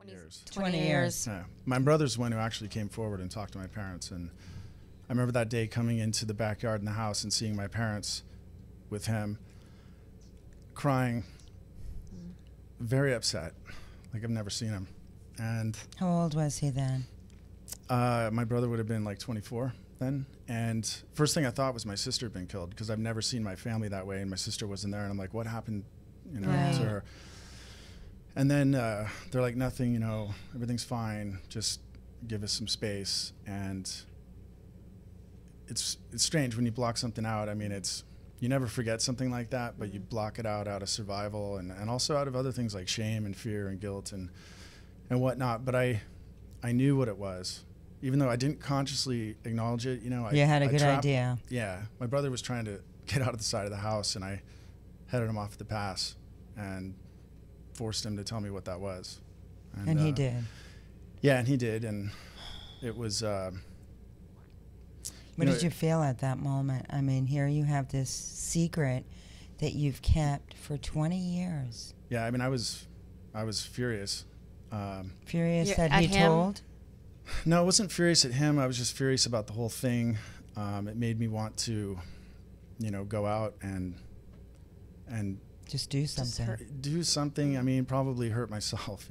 years. 20 years. Yeah. My brother's the one who actually came forward and talked to my parents. And I remember that day coming into the backyard in the house and seeing my parents with him crying, very upset, like I've never seen him. And how old was he then? My brother would have been like 24 then. And first thing I thought was my sister had been killed, because I've never seen my family that way, and my sister wasn't there. And I'm like, what happened, to her? And then they're like, nothing, everything's fine. Just give us some space. And it's strange when you block something out. I mean, you never forget something like that, but you block it out of survival and also out of other things like shame and fear and guilt and whatnot. But I knew what it was, even though I didn't consciously acknowledge it. You had a good idea. Yeah, my brother was trying to get out of the side of the house, and I headed him off the pass and forced him to tell me what that was. And he did. Yeah, and he did, and it was. What did you feel at that moment? I mean, here you have this secret that you've kept for 20 years. Yeah, I mean, I was furious. Furious that he told? No, I wasn't furious at him. I was just furious about the whole thing. It made me want to, go out and just do something. Do something. I mean, probably hurt myself,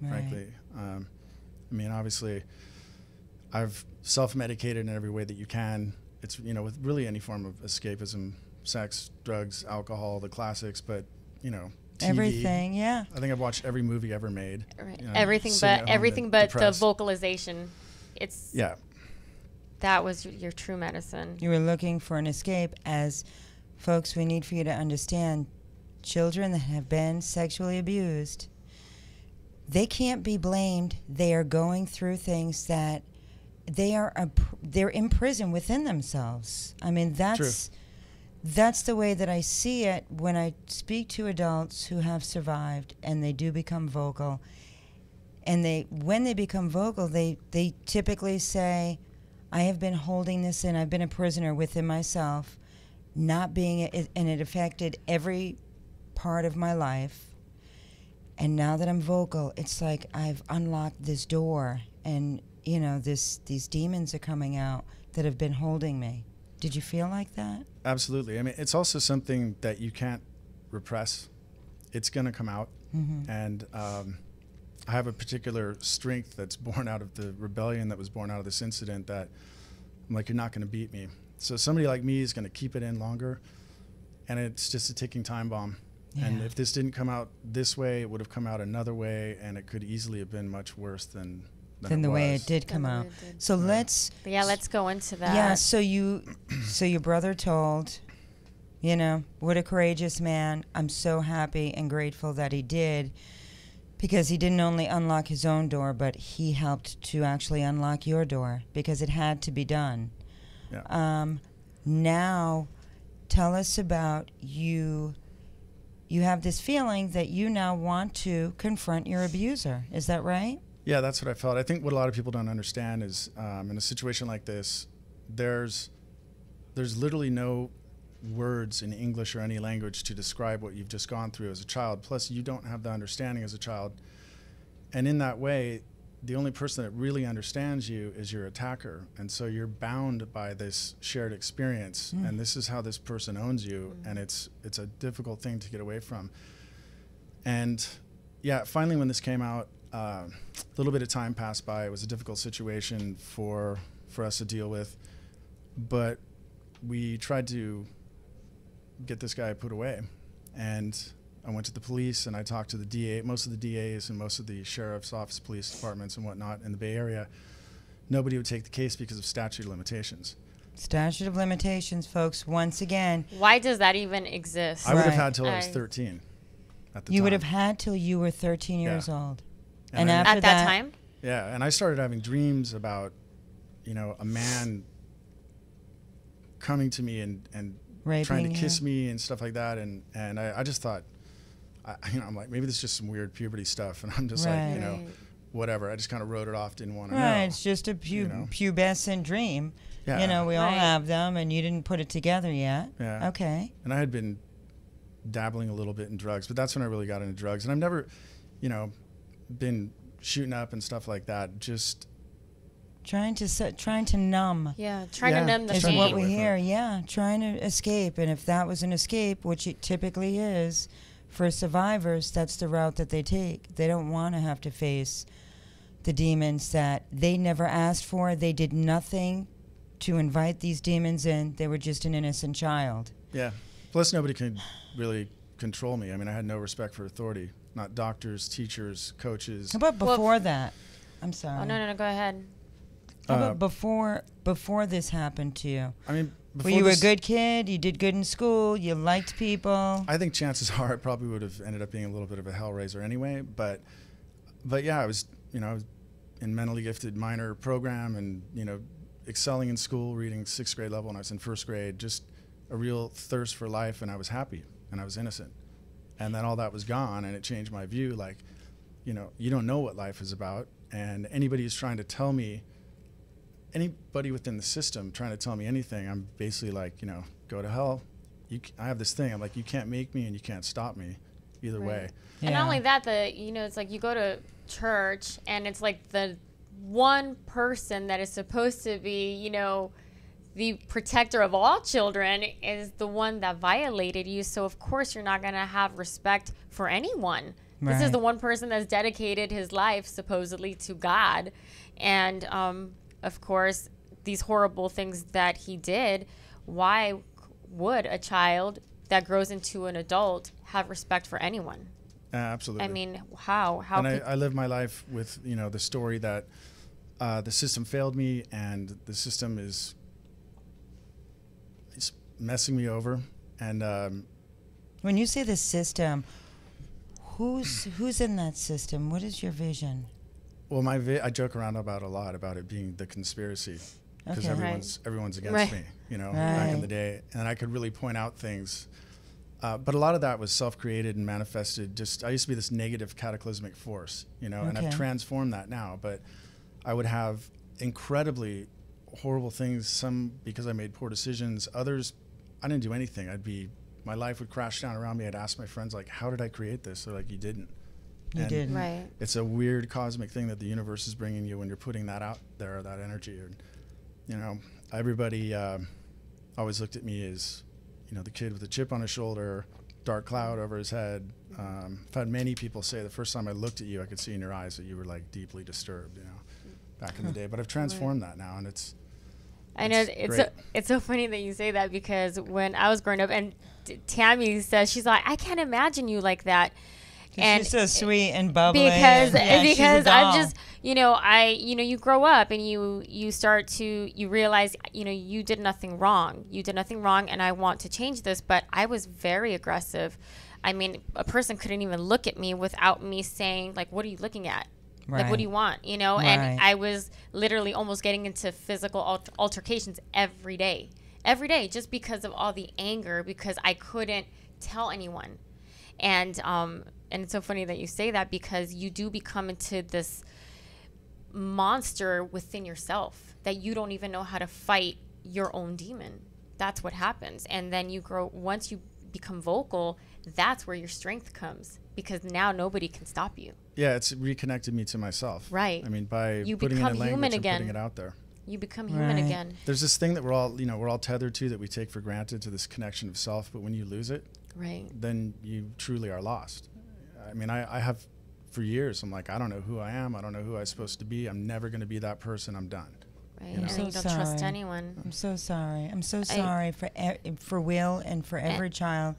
frankly. I mean, obviously, I've self-medicated in every way that you can. It's, with really any form of escapism, sex, drugs, alcohol, the classics, but, TV. Everything, yeah. I think I've watched every movie ever made. Right. Everything but the vocalization. Yeah. That was your true medicine. You were looking for an escape. As folks, we need for you to understand, children that have been sexually abused, they can't be blamed. They are going through things that they're imprisoned within themselves. I mean, that's the way that I see it when I speak to adults who have survived and they do become vocal. And when they become vocal, they typically say, I have been holding this in. I've been a prisoner within myself, and it affected every part of my life. And now that I'm vocal, it's like I've unlocked this door, and these demons are coming out that have been holding me. Did you feel like that? Absolutely. I mean, it's also something that you can't repress. It's going to come out. Mm-hmm. And I have a particular strength that's born out of the rebellion that was born out of this incident, that I'm like, you're not going to beat me. So somebody like me is going to keep it in longer, and it's just a ticking time bomb. Yeah. And if this didn't come out this way, it would have come out another way, and it could easily have been much worse than the way it did come out. So let's go into that. Yeah, so your brother told, what a courageous man. I'm so happy and grateful that he did, because he didn't only unlock his own door, but he helped to actually unlock your door, because it had to be done. Yeah. Now, tell us about you. You have this feeling that you now want to confront your abuser. Is that right? Yeah, that's what I felt. I think what a lot of people don't understand is in a situation like this, there's literally no words in English or any language to describe what you've just gone through as a child. Plus, you don't have the understanding as a child. And in that way, the only person that really understands you is your attacker. And so you're bound by this shared experience. And this is how this person owns you. And it's a difficult thing to get away from. And yeah, finally when this came out, a little bit of time passed by. It was a difficult situation for us to deal with, but we tried to get this guy put away. And I went to the police, and I talked to the DA, most of the DAs and most of the sheriff's office, police departments and whatnot in the Bay Area. Nobody would take the case because of statute of limitations. Statute of limitations, folks, once again. Why does that even exist? I would have had till I was 13 at the time. You would have had till you were 13 years old. And after at that time? Yeah, and I started having dreams about, a man coming to me and trying to kiss me and stuff like that. And I just thought, I'm like, maybe this is just some weird puberty stuff. And I'm just like, whatever. I just kind of wrote it off, didn't want to know. Right, it's just a pubescent dream. Yeah. We all have them, and you didn't put it together yet. Yeah. Okay. And I had been dabbling a little bit in drugs, but that's when I really got into drugs. And I've never, been shooting up and stuff like that. Just trying to numb. Yeah, trying to numb the is shame. what we hear. Yeah, trying to escape. And if that was an escape, which it typically is for survivors, that's the route that they take. They don't want to have to face the demons that they never asked for. They did nothing to invite these demons in. They were just an innocent child. Yeah. Plus, nobody can really control me. I mean, I had no respect for authority. Not doctors, teachers, coaches. How about before that? I'm sorry. Oh, no, go ahead. How about before this happened to you? I mean, were you a good kid? You did good in school? You liked people? I think chances are I probably would have ended up being a little bit of a hellraiser anyway. But yeah, I was, in mentally gifted minor program and, excelling in school, reading 6th grade level when I was in 1st grade, just a real thirst for life, and I was happy and I was innocent. And then all that was gone, and it changed my view. Like, you don't know what life is about, and anybody who's trying to tell me, anybody within the system trying to tell me anything, I'm basically like, go to hell. I have this thing. I'm like, you can't make me and you can't stop me either way. Yeah. And not only that, it's like you go to church and it's like the one person that is supposed to be, the protector of all children is the one that violated you. So of course you're not going to have respect for anyone. Right. This is the one person that's dedicated his life supposedly to God. And, of course, these horrible things that he did, why would a child that grows into an adult have respect for anyone? Absolutely. I mean, how? And I live my life with, the story that the system failed me and the system is messing me over. And when you say the system, who's in that system? What is your vision? Well, I joke around about a lot about it being the conspiracy, because everyone's against me, back in the day, and I could really point out things, but a lot of that was self-created and manifested. I used to be this negative cataclysmic force, and I've transformed that now. But I would have incredibly horrible things. Some because I made poor decisions. Others, I didn't do anything. My life would crash down around me. I'd ask my friends, like, "How did I create this?" They're like, "You didn't." You didn't. Right. It's a weird cosmic thing that the universe is bringing you when you're putting that out there, that energy. And, everybody always looked at me as, the kid with a chip on his shoulder, dark cloud over his head. I've had many people say the first time I looked at you, I could see in your eyes that you were like deeply disturbed, back in the day. But I've transformed that now, and it's it's so funny that you say that, because when I was growing up, and Tammy says, she's like, I can't imagine you like that. And she's so sweet and bubbly. Because I'm just, you grow up and you start to, you realize, you did nothing wrong. You did nothing wrong, and I want to change this. But I was very aggressive. I mean, a person couldn't even look at me without me saying, like, what are you looking at? Right. Like, what do you want? And I was literally almost getting into physical altercations every day, just because of all the anger, because I couldn't tell anyone. And it's so funny that you say that, because you do become into this monster within yourself that you don't even know how to fight your own demon. That's what happens. And then once you become vocal, that's where your strength comes, because now nobody can stop you. Yeah, it's reconnected me to myself. Right. I mean, by you putting it in language and again. putting it out there. You become human again. There's this thing that we're all tethered to, that we take for granted, to this connection of self. But when you lose it, then you truly are lost. I mean, I have for years, I'm like, I don't know who I am. I don't know who I'm supposed to be. I'm never going to be that person. I'm done. Right. And you don't trust anyone. I'm so sorry. I'm so sorry for Will and for every child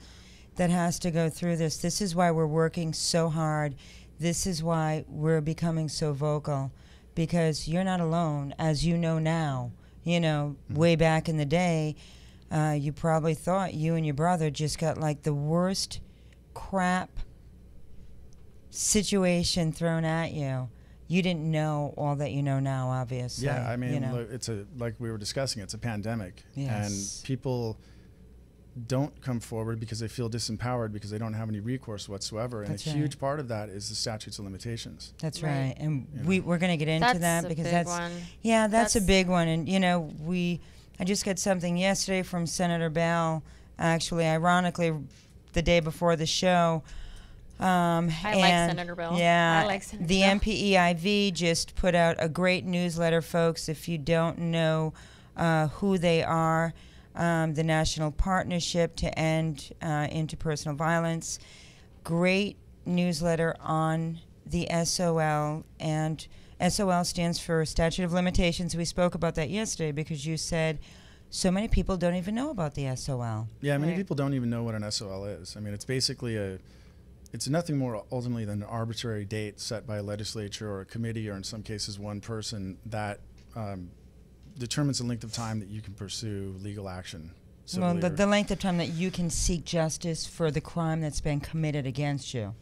that has to go through this. This is why we're working so hard. This is why we're becoming so vocal, because you're not alone, as you know now. Way back in the day, you probably thought you and your brother just got like the worst crap situation thrown at you. You didn't know all that you know now, obviously. Yeah, I mean, it's like we were discussing, it's a pandemic. Yes. And people don't come forward because they feel disempowered, because they don't have any recourse whatsoever. And a huge part of that is the statutes of limitations. That's right. And we're going to get into that, because that's a big one. And, I just got something yesterday from Senator Bell, actually, ironically, the day before the show. I like Senator Bill. Yeah, I like Senator the Bill. MPEIV just put out a great newsletter, folks. If you don't know who they are, the National Partnership to End Interpersonal Violence, great newsletter on the SOL, and SOL stands for Statute of Limitations. We spoke about that yesterday because you said so many people don't even know about the SOL. Yeah, many Right. people don't even know what an SOL is. I mean, it's basically it's nothing more ultimately than an arbitrary date set by a legislature or a committee, or in some cases one person, that determines the length of time that you can pursue legal action. Well, civilly or- the length of time that you can seek justice for the crime that's been committed against you.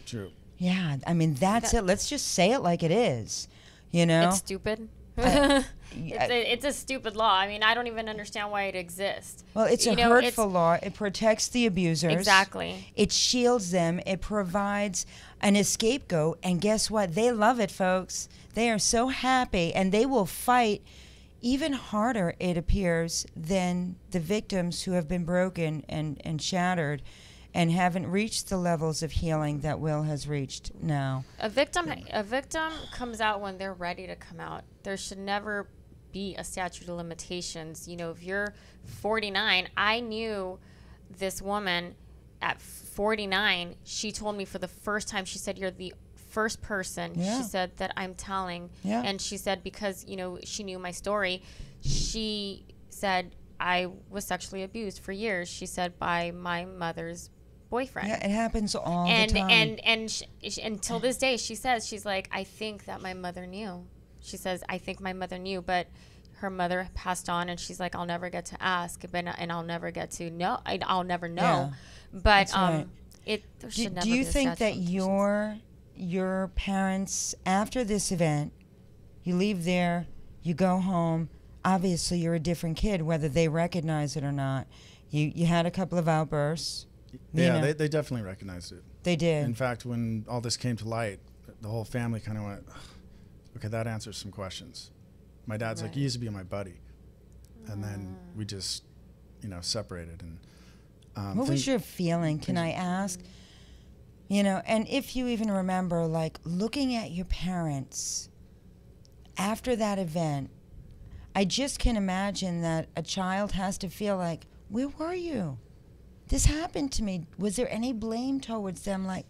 True. Yeah, I mean, that's it. Let's just say it like it is, you know? It's stupid. I- It's a stupid law. I mean, I don't even understand why it exists. Well, it's a You know, hurtful law. It protects the abusers. Exactly. It shields them. It provides an scapegoat. And guess what? They love it, folks. They are so happy, and they will fight even harder, it appears, than the victims who have been broken and shattered and haven't reached the levels of healing that Will has reached now. A victim comes out when they're ready to come out. There should never be a statute of limitations. You know, if you're 49, I knew this woman at 49. She told me for the first time, she said, "You're the first person," Yeah. she said, "that I'm telling." Yeah. And she said, because, you know, she knew my story, she said, "I was sexually abused for years," she said, "by my mother's boyfriend." Yeah, it happens all the time. And until this day, she says, she's like, "I think that my mother knew." She says, "I think my mother knew, but her mother passed on," and she's like, "I'll never get to ask, and I'll never get to know. I'll never know." Yeah, But that's right. there should never Do you be a think statute that of limitations. your parents, after this event, you leave there, you go home, obviously you're a different kid, whether they recognize it or not. You had a couple of outbursts. You Yeah, know, they definitely recognized it. they did. In fact, when all this came to light, the whole family kind of went, okay, that answers some questions. My dad's like, Right. "You used to be my buddy." And then we just, separated. And What was your feeling, can I ask? You know, and if you even remember, like, looking at your parents after that event, I just can imagine that a child has to feel like, where were you? This happened to me. Was there any blame towards them? Like,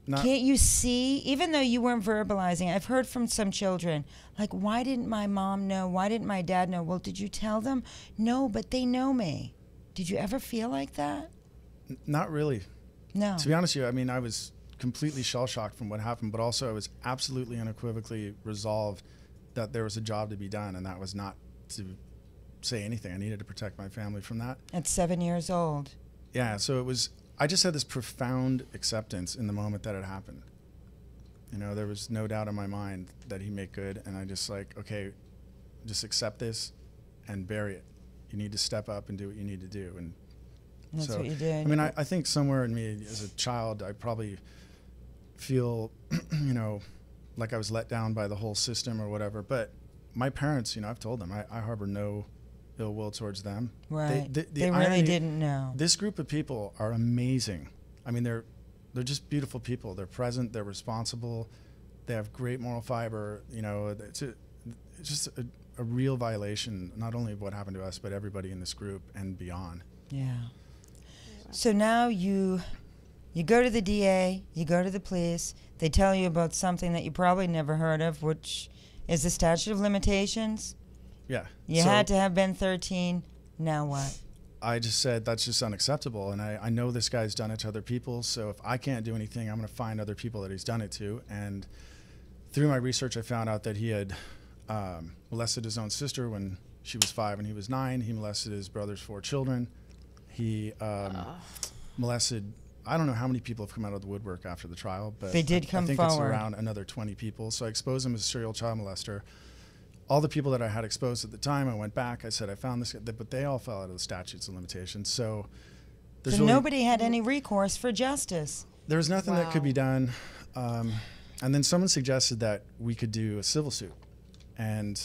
can't you see, even though you weren't verbalizing, I've heard from some children, like, why didn't my mom know? Why didn't my dad know? Well, did you tell them? No, but they know me. Did you ever feel like that? Not really. No. To be honest with you, I mean, I was completely shell-shocked from what happened, but also I was absolutely unequivocally resolved that there was a job to be done, and that was not to say anything. I needed to protect my family from that. At 7 years old. Yeah, so I just had this profound acceptance in the moment that it happened. There was no doubt in my mind that he made good, and I just like, okay, just accept this and bury it. You need to step up and do what you need to do. And That's so, what you did. I mean, I think somewhere in me as a child, I probably feel, like I was let down by the whole system or whatever. But my parents, I've told them, I harbor no ill will towards them. Right. The They really irony- didn't know. This group of people are amazing. I mean, they're just beautiful people. They're present. They're responsible. They have great moral fiber. It's just a real violation, not only of what happened to us, but everybody in this group and beyond. Yeah. So now you go to the DA, you go to the police, they tell you about something that you probably never heard of, which is the statute of limitations. Yeah. You So had to have been 13. Now what? I just said that's just unacceptable, and I know this guy's done it to other people, so if I can't do anything, I'm going to find other people that he's done it to. And through my research, I found out that he had molested his own sister when she was 5 and he was 9. He molested his brother's 4 children. He molested, I don't know how many people have come out of the woodwork after the trial, but They did come I think forward. it's around another 20 people. So I exposed him as a serial child molester. All the people that I had exposed at the time, I went back, I said, I found this, but they all fell out of the statutes of limitations. So there's So really, nobody had any recourse for justice. there was nothing that could Wow. be done. And then someone suggested that we could do a civil suit. And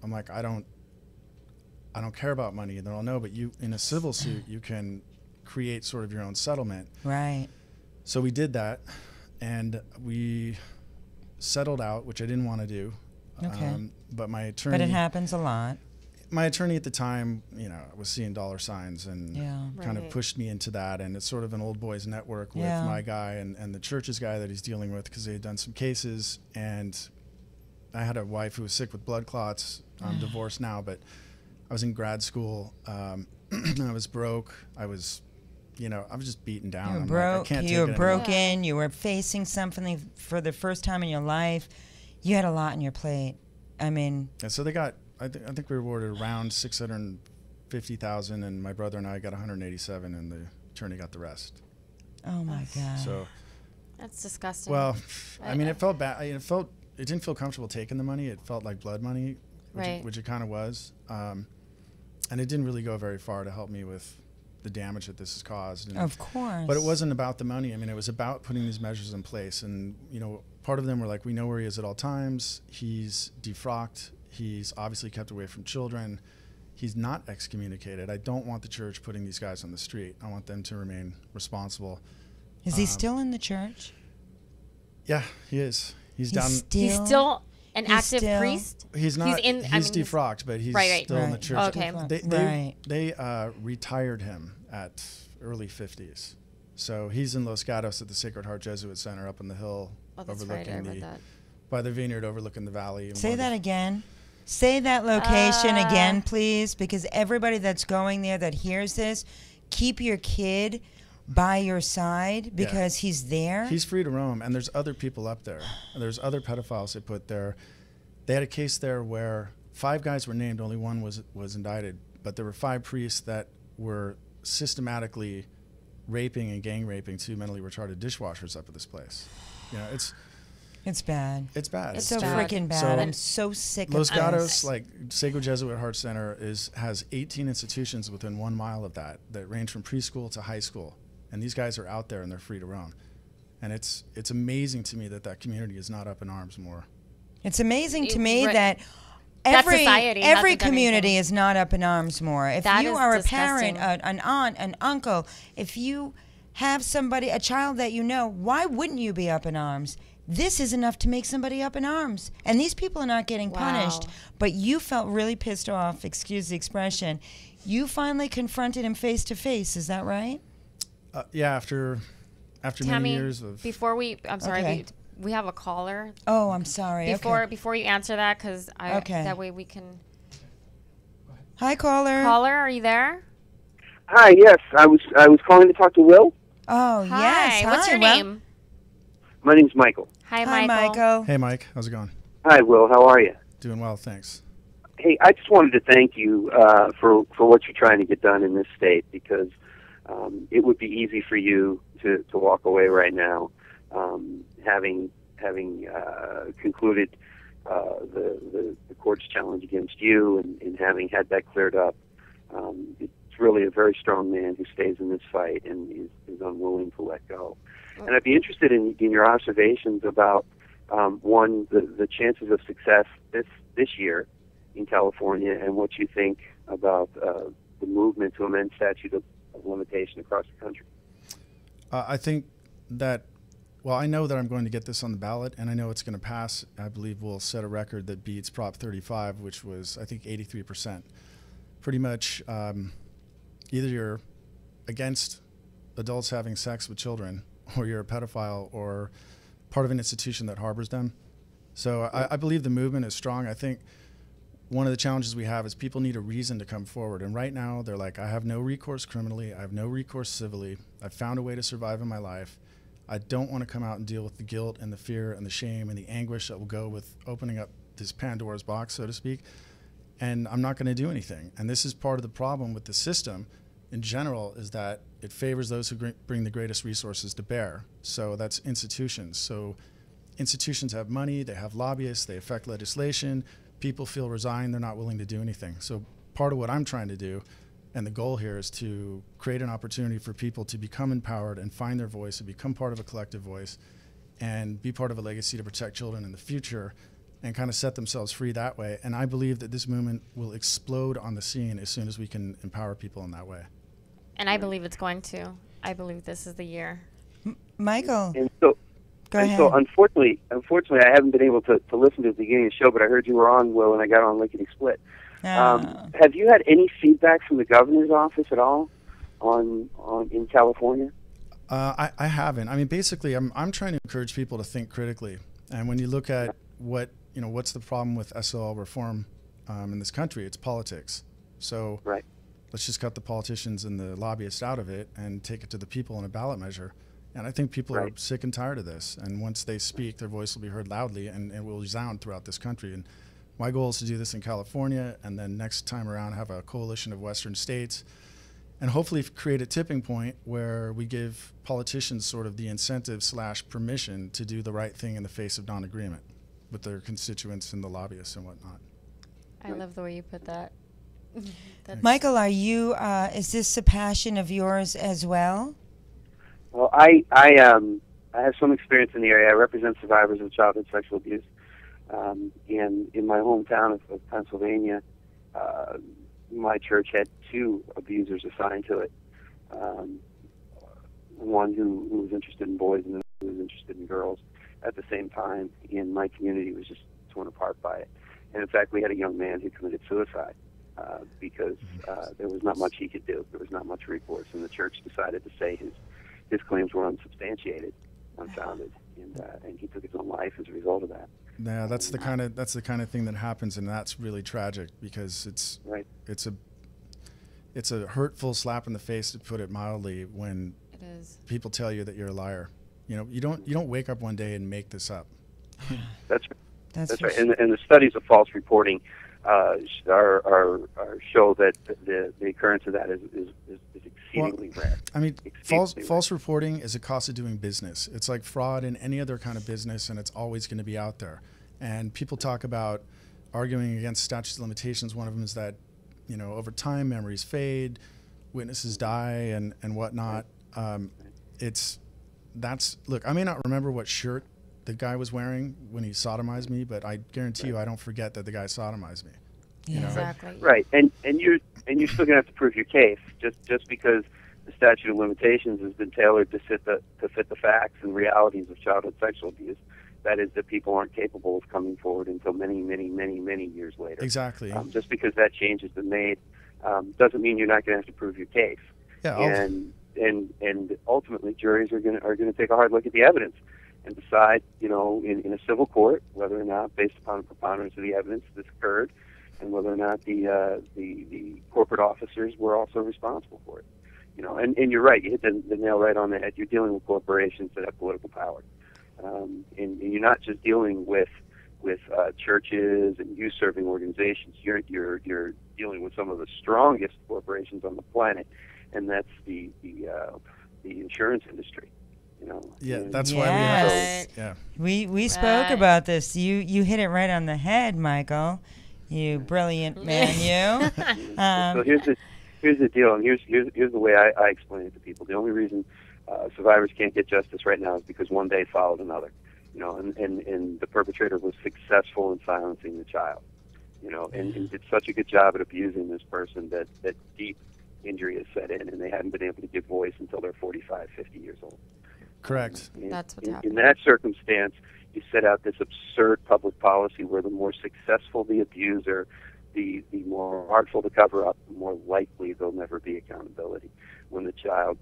I'm like, I don't care about money. And they're all, no, but you, in a civil suit, you can create sort of your own settlement. Right. So we did that, and we settled out, which I didn't want to do. Okay. But my attorney. But it happens a lot. My attorney at the time, was seeing dollar signs and kind of Right. pushed me into that. And it's sort of an old boys network with Yeah. my guy and the church's guy that he's dealing with, because they had done some cases. And I had a wife who was sick with blood clots. I'm divorced now, but I was in grad school. I was broke. I was just beaten down. You were I'm broke. like, I can't You were take it anymore. broken. You were facing something for the first time in your life. You had a lot on your plate. I mean, And so they got, I think we were awarded around $650,000, and my brother and I got 187, and the attorney got the rest. oh my God. So, That's disgusting. well, I mean, it felt bad. It didn't feel comfortable taking the money. It felt like blood money, Right. which it kind of was. And it didn't really go very far to help me with the damage that this has caused. And Of course. But it wasn't about the money. I mean, it was about putting these measures in place. And, part of them were like, we know where he is at all times. He's defrocked. He's obviously kept away from children. He's not excommunicated. I don't want the church putting these guys on the street. I want them to remain responsible. Is he still in the church? Yeah, he is. He's down. he's still an he's active still- priest. He's not. in- I He's mean, defrocked, but he's Right. still in the Right. church. Okay. They retired him at early 50s. So he's in Los Gatos at the Sacred Heart Jesuit Center up on the hill, Oh, that's right. I overlooking read the that. by the vineyard, overlooking the valley. And Say one of that the- again. Say that location again, please, because everybody that's going there that hears this, keep your kid by your side because he's there. He's free to roam, and there's other people up there. There's other pedophiles they put there. They had a case there where 5 guys were named, only one was indicted, but there were 5 priests that were systematically raping and gang raping 2 mentally retarded dishwashers up at this place. It's bad. It's bad. It's so bad. freaking bad. So I'm so sick Los of Gatos, this. like Sacred Jesuit Heart Center, has 18 institutions within 1 mile of that range from preschool to high school, and these guys are out there and they're free to roam, and it's amazing to me that community is not up in arms more. It's amazing to It- me right. that That every society every hasn't done community anything. is not up in arms more. If That you is are a disgusting. parent, an aunt, an uncle, if you have somebody, a child that you know, why wouldn't you be up in arms? This is enough to make somebody up in arms. And these people are not getting punished. Wow. But you felt really pissed off, excuse the expression. You finally confronted him face to face, is that right? Yeah, after Tammy, many years of I'm sorry, Okay. we have a caller. Oh, I'm sorry. Okay. Before you answer that, because Okay. that way we can. Hi, caller. Caller, are you there? Hi, yes, I was calling to talk to Will. Oh, yes. Hi. What's your Well, name? My name's Michael. Hi, Hi, Michael. Michael. Hey Mike, how's it going? Hi, Will. How are you? Doing well, thanks. Hey, I just wanted to thank you for what you're trying to get done in this state, because it would be easy for you to walk away right now, having concluded the court's challenge against you and having had that cleared up. It's really a very strong man who stays in this fight and is unwilling to let go. And I'd be interested in your observations about one, the chances of success this year in California, and what you think about the movement to amend statute of limitation across the country. I think that, well, I know that I'm going to get this on the ballot, and I know it's going to pass. I believe we'll set a record that beats Prop 35, which was, I think, 83%. Pretty much either you're against adults having sex with children, or you're a pedophile, or part of an institution that harbors them. So I believe the movement is strong. I think one of the challenges we have is people need a reason to come forward. And right now they're like, I have no recourse criminally. I have no recourse civilly. I've found a way to survive in my life. I don't want to come out and deal with the guilt and the fear and the shame and the anguish that will go with opening up this Pandora's box, so to speak. And I'm not going to do anything. And this is part of the problem with the system in general, is that it favors those who bring the greatest resources to bear. So that's institutions. So institutions have money, they have lobbyists, they affect legislation. People feel resigned, they're not willing to do anything. So part of what I'm trying to do, and the goal here, is to create an opportunity for people to become empowered and find their voice and become part of a collective voice and be part of a legacy to protect children in the future and kind of set themselves free that way. And I believe that this movement will explode on the scene as soon as we can empower people in that way. And I believe it's going to. I believe this is the year. Michael, And so, go and ahead. so unfortunately, I haven't been able to listen to the beginning of the show, but I heard you were on, Will, and I got on Lickety Split. Have you had any feedback from the governor's office at all on in California? I haven't. I mean, basically, I'm trying to encourage people to think critically. And when you look at what's the problem with SOL reform in this country, it's politics. So Right. let's just cut the politicians and the lobbyists out of it and take it to the people in a ballot measure. And I think people are sick and tired of this. And once they speak, their voice will be heard loudly, and it will resound throughout this country. And my goal is to do this in California, and then next time around have a coalition of Western states, and hopefully create a tipping point where we give politicians sort of the incentive / permission to do the right thing in the face of non-agreement with their constituents and the lobbyists and whatnot. I love the way you put that. That's Michael, are you? Is this a passion of yours as well? Well, I have some experience in the area. I represent survivors of childhood sexual abuse. And in my hometown of Pennsylvania, my church had 2 abusers assigned to it. One who was interested in boys and another who was interested in girls at the same time. And my community was just torn apart by it. And in fact, we had a young man who committed suicide because there was not much he could do. There was not much recourse, and the church decided to say his claims were unsubstantiated, unfounded, and he took his own life as a result of that. Yeah, that's the kind of thing that happens, and that's really tragic because it's a hurtful slap in the face, to put it mildly, when it is. people tell you that you're a liar. You don't wake up one day and make this up. That's right. That's right. And the studies of false reporting show that the occurrence of that is exceedingly rare. I mean, false reporting is a cost of doing business. It's like fraud in any other kind of business, and it's always going to be out there. And people talk about arguing against statute of limitations. One of them is that, over time memories fade, witnesses die, and whatnot. Look, I may not remember what shirt the guy was wearing when he sodomized me, but I guarantee you I don't forget that the guy sodomized me. Exactly. Right, and you're still gonna have to prove your case just because the statute of limitations has been tailored to fit the facts and realities of childhood sexual abuse. That is, that people aren't capable of coming forward until many, many, many, many years later. Exactly. Just because that change has been made doesn't mean you're not going to have to prove your case. Yeah. And ultimately, juries are going to take a hard look at the evidence and decide, in a civil court, whether or not, based upon the preponderance of the evidence, this occurred, and whether or not the corporate officers were also responsible for it. And you're right. You hit the nail right on the head. You're dealing with corporations that have political power. And you're not just dealing with churches and youth-serving organizations. You're dealing with some of the strongest corporations on the planet, and that's the insurance industry. Yeah, that's Yes. why we We spoke about this. You hit it right on the head, Michael. You brilliant man, you. So here's the deal, and here's the way I explain it to people. The only reason survivors can't get justice right now is because one day followed another, and the perpetrator was successful in silencing the child, and did such a good job at abusing this person that deep injury has set in, and they haven't been able to give voice until they're 45, 50 years old. correct. That's what's happening. In that circumstance, you set out this absurd public policy where the more successful the abuser, the more artful the cover-up, the more likely there'll never be accountability. When the child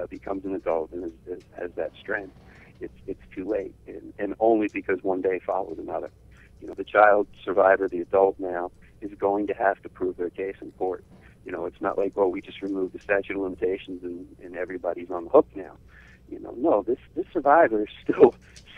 becomes an adult and has that strength, it's too late, and only because one day follows another. The child survivor, the adult now, is going to have to prove their case in court. It's not like, we just removed the statute of limitations and everybody's on the hook now. No, this survivor is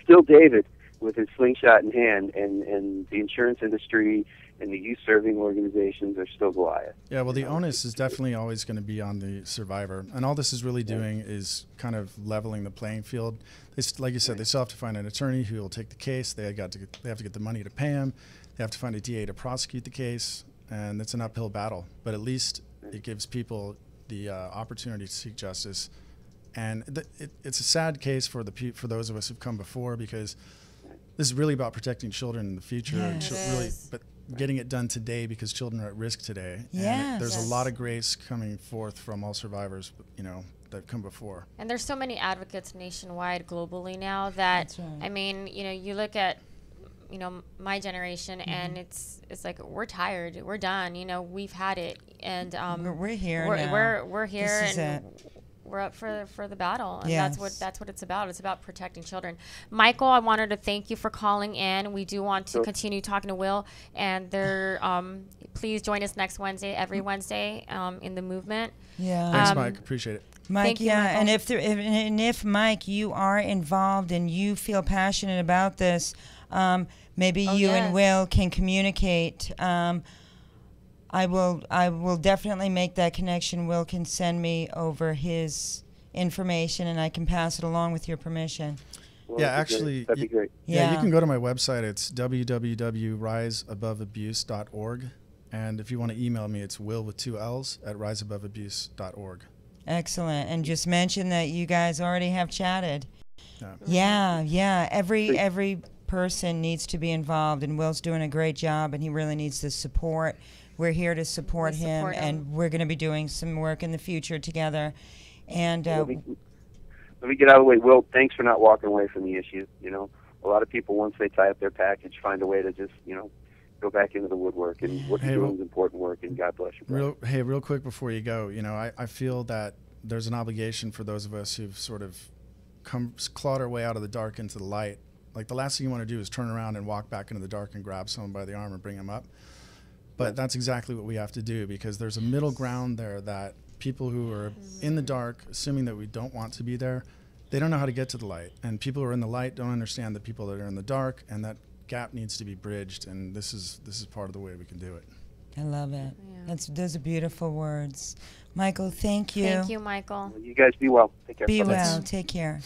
still David with his slingshot in hand, and the insurance industry and the youth-serving organizations are still Goliath. Yeah, well, the onus is definitely always going to be on the survivor, and all this is really doing is kind of leveling the playing field. Like you said, they still have to find an attorney who will take the case. They have to get the money to pay him. They have to find a DA to prosecute the case, and it's an uphill battle. But at least it gives people the opportunity to seek justice. And it's a sad case for those of us who've come before, because this is really about protecting children in the future. Yes. But getting it done today because children are at risk today. Yes. And there's a lot of grace coming forth from all survivors, that come before. And there's so many advocates nationwide, globally now that, That's right. I mean, you know, you look at, you know, my generation, and it's like we're tired, we're done, you know, we've had it, and We're here we're, now. we're here, This is and we're up for the battle, and Yes. that's what it's about. It's about protecting children. Michael, I wanted to thank you for calling in. We do want to Sure. continue talking to Will, and there, please join us next Wednesday, every Wednesday, in the movement. Yeah. Thanks, Mike. Appreciate it. Mike, Thank you, yeah, Michael. and if Mike, you are involved and you feel passionate about this, maybe Oh, you yes. and Will can communicate. I will definitely make that connection. Will can send me over his information, and I can pass it along with your permission. Well, Yeah, that'd be actually, great. That'd be great. Yeah, you can go to my website. It's www.riseaboveabuse.org. And if you want to email me, it's will with 2 L's at riseaboveabuse.org. Excellent, and just mention that you guys already have chatted. Yeah. Yeah. Every person needs to be involved, and Will's doing a great job, and he really needs the support. We're here to support We him, support him. and we're going to be doing some work in the future together. And Let me get out of the way. Will, thanks for not walking away from the issue. You know, a lot of people, once they tie up their package, find a way to just, you know, go back into the woodwork. And what Hey, you're Will, doing is important work, and God bless you. brother. real quick before you go, you know, I feel that there's an obligation for those of us who've sort of clawed our way out of the dark into the light. Like, the last thing you want to do is turn around and walk back into the dark and grab someone by the arm and bring them up. But that's exactly what we have to do, because there's a middle ground there that people who are in the dark, assuming that we don't want to be there, they don't know how to get to the light. And people who are in the light don't understand the people that are in the dark, and that gap needs to be bridged. And this is part of the way we can do it. I love it. Yeah. Those are beautiful words. Michael, thank you. Thank you, Michael. Well, you guys be well. Take care. Be Bye-bye. well. Take care.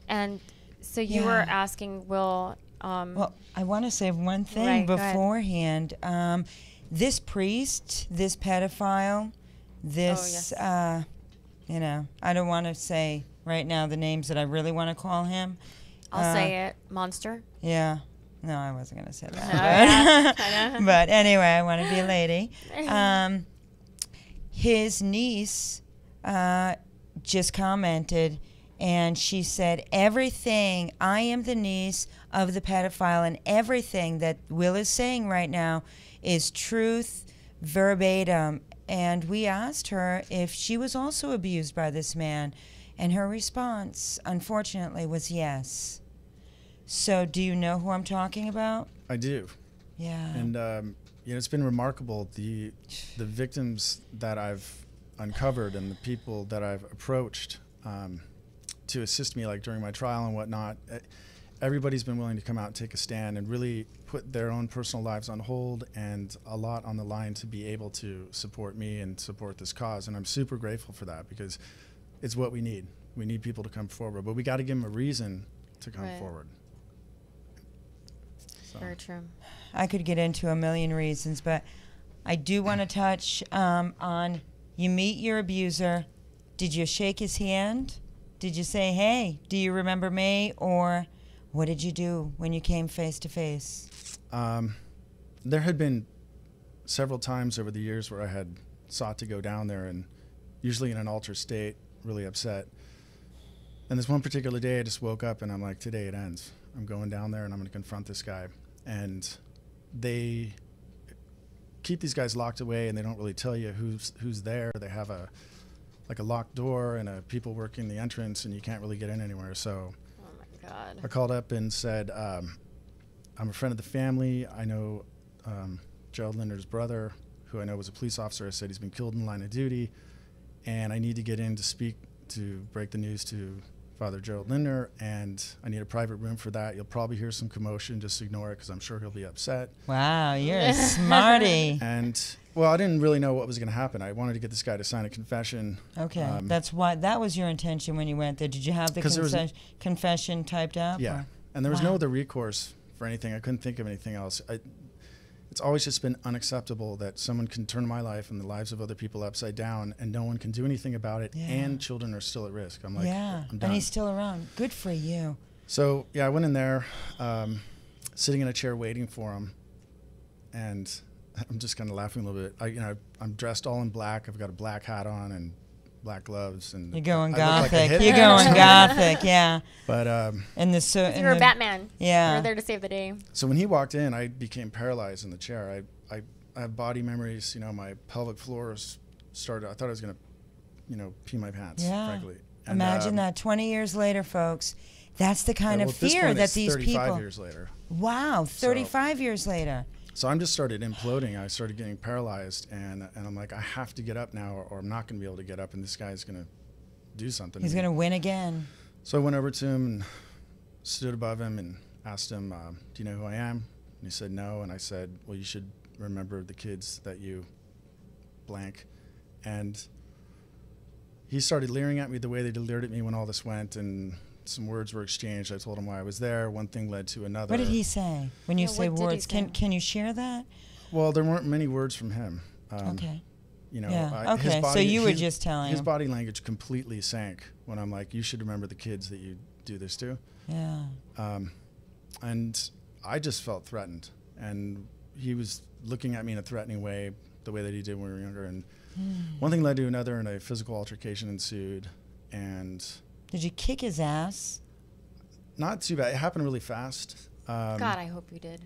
And so you Yeah. were asking Will. Well, I want to say one thing Right, go ahead. beforehand. This priest, this pedophile, this, you know, I don't want to say right now the names that I really want to call him. I'll say it, monster. Yeah. No, I wasn't going to say I that. know. But anyway, I want to be a lady. His niece just commented, and she said, everything, I am the niece of the pedophile, and everything that Will is saying right now is truth verbatim. And we asked her if she was also abused by this man, and her response, unfortunately, was yes. So do you know who I'm talking about? I do. Yeah. And you know, it's been remarkable, the victims that I've uncovered and the people that I've approached to assist me, like during my trial and whatnot. Everybody's been willing to come out and take a stand and really put their own personal lives on hold and a lot on the line to be able to support me and support this cause. And I'm super grateful for that, because it's what we need. We need people to come forward, but we got to give them a reason to come Right. forward. So. Very true. I could get into a million reasons, but I do want to touch on, you meet your abuser. Did you shake his hand? Did you say, hey, do you remember me? Or what did you do when you came face to face? There had been several times over the years where I had sought to go down there, and usually in an altered state, really upset. And this one particular day, I just woke up and I'm like, today it ends. I'm going down there and I'm going to confront this guy. And they keep these guys locked away, and they don't really tell you who's there. They have a locked door and people working the entrance, and you can't really get in anywhere. So Oh my God. I called up and said, I'm a friend of the family. I know Gerald Linder's brother, who I know was a police officer. I said he's been killed in the line of duty, and I need to get in to break the news to Father Gerald Linder, and I need a private room for that. You'll probably hear some commotion. Just ignore it, because I'm sure he'll be upset. Wow, you're a smarty. And, well, I didn't really know what was going to happen. I wanted to get this guy to sign a confession. Okay, that's why, that was your intention when you went there. Did you have the 'Cause there was confession typed up? Yeah, or- and there was Wow. no other recourse for anything. I couldn't think of anything else. It's always just been unacceptable that someone can turn my life and the lives of other people upside down, and no one can do anything about it, Yeah. and children are still at risk. I'm like, yeah, I'm done. and he's still around. Good for you. So, yeah, I went in there, sitting in a chair waiting for him, and I'm just kind of laughing a little bit. I'm dressed all in black. I've got a black hat on and black gloves, and You're going I looked like a gothic. hitman. You're going gothic, yeah. But And the You're a Batman. Yeah. You're there to save the day. so when he walked in, I became paralyzed in the chair. I have body memories. You know, my pelvic floor started. I thought I was gonna, pee my pants. Yeah. Frankly. And, Imagine that 20 years later, folks. That's the kind well, of at this fear point, that it's these 35 people. years later. Wow, 35 years later. So I'm just started imploding. I started getting paralyzed, and I'm like, I have to get up now, or I'm not going to be able to get up, and this guy's going to do something. He's going to win again. So I went over to him and stood above him and asked him, do you know who I am? And he said no, and I said, well, you should remember the kids that you blank. And he started leering at me the way they leered at me when all this went, and some words were exchanged. I told him why I was there. One thing led to another. What did he say? When you Yeah, say what did he words, say? can you share that? Well, there weren't many words from him. Okay. Yeah. Okay. So you were just telling his him. body language completely sank when I'm like, you should remember the kids that you do this to. Yeah. And I just felt threatened. And he was looking at me in a threatening way, the way that he did when we were younger. And one thing led to another, and a physical altercation ensued. And Did you kick his ass? not too bad. It happened really fast. God, I hope you did.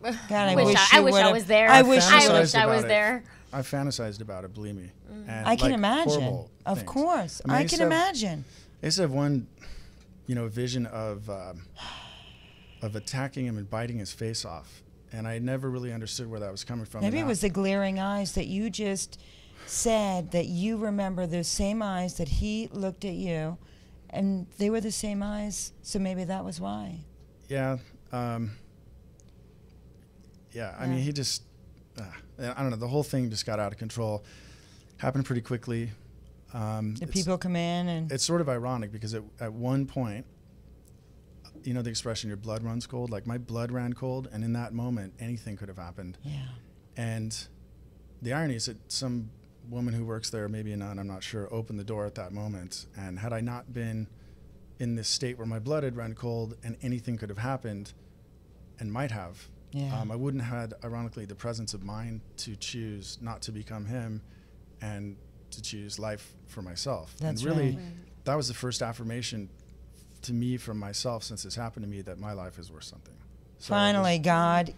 God, I wish wish I you wish I would've- was there. I wish I you wish I about was it. there. I fantasized about it, believe me. And I can like, imagine. horrible Of things. course. I mean, I used can to have- imagine. I used to have one, vision of attacking him and biting his face off, and I never really understood where that was coming from. Maybe And it was the glaring eyes that you just said that you remember those same eyes that he looked at you, and they were the same eyes, so maybe that was why. yeah, I mean, he just, I don't know, the whole thing just got out of control. Happened pretty quickly. The people come in and It's sort of ironic because at one point, you know the expression, your blood runs cold? Like, my blood ran cold, and in that moment, anything could have happened. yeah. And the irony is that some woman who works there, maybe a nun, I'm not sure, opened the door at that moment. And had I not been in this state where my blood had run cold and anything could have happened, and might have, Yeah. I wouldn't have had, ironically, the presence of mind to choose not to become him and to choose life for myself. That's and really, right. that was the first affirmation to me from myself since this happened to me, that my life is worth something. So Finally, God,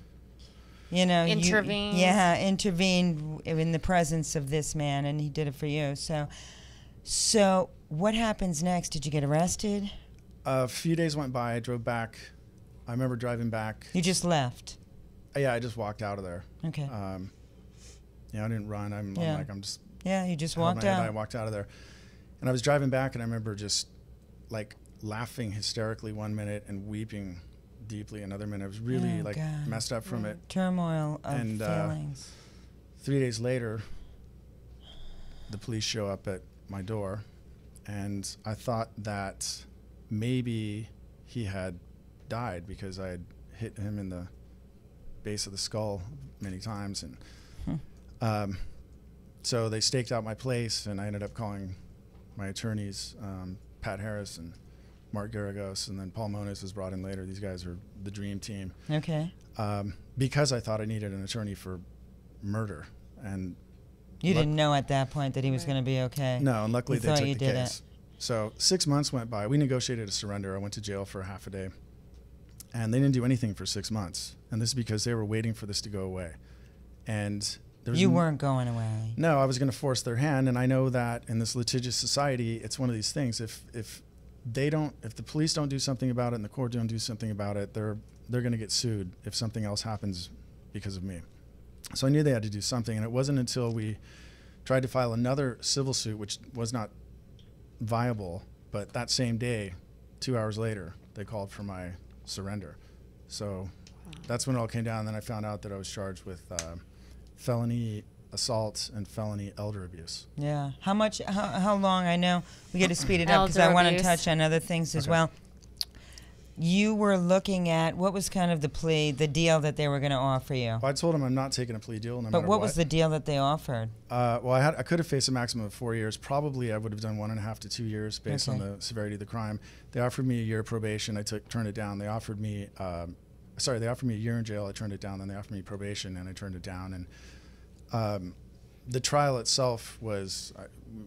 Intervened. Intervened in the presence of this man, and he did it for you. So what happens next? Did you get arrested? a few days went by. I drove back. I remember driving back. You just left. Yeah, I just walked out of there. Okay. I didn't run. I'm just Yeah, you just held walked my head. I out. walked out of there, and I was driving back, and I remember just like laughing hysterically one minute and weeping deeply another minute. I was really Oh, God. messed up from it. Turmoil of And, feelings. 3 days later, the police show up at my door, and I thought that maybe he had died because I had hit him in the base of the skull many times, and so they staked out my place, and I ended up calling my attorneys, Pat Harris and Mark Garagos, and then Paul Moniz was brought in later. These guys are the dream team. Okay. Because I thought I needed an attorney for murder, and You didn't know at that point that he was going to be okay. no, and luckily You they thought took you the did case. So 6 months went by. We negotiated a surrender. I went to jail for half a day, and they didn't do anything for 6 months. And this is because they were waiting for this to go away. And there was You weren't going away. No, I was going to force their hand, and I know that in this litigious society, it's one of these things. If the police don't do something about it and the court don't do something about it, they're going to get sued if something else happens because of me. So I knew they had to do something, and it wasn't until we tried to file another civil suit, which was not viable, but that same day, 2 hours later, they called for my surrender. So that's when it all came down. And then I found out that I was charged with felony assault and felony elder abuse. Yeah. How long? I know we got to speed it up because I Elder want to abuse. touch on other things as Okay. well. You were looking at, what was kind of the deal that they were going to offer you? Well, I told them I'm not taking a plea deal no But matter what was the deal that they offered? Well, I could have faced a maximum of 4 years. Probably I would have done 1.5 to 2 years based on Okay. the severity of the crime. They offered me a year probation. I turned it down. They offered me, they offered me a year in jail. I turned it down. Then they offered me probation, and I turned it down. And the trial itself was,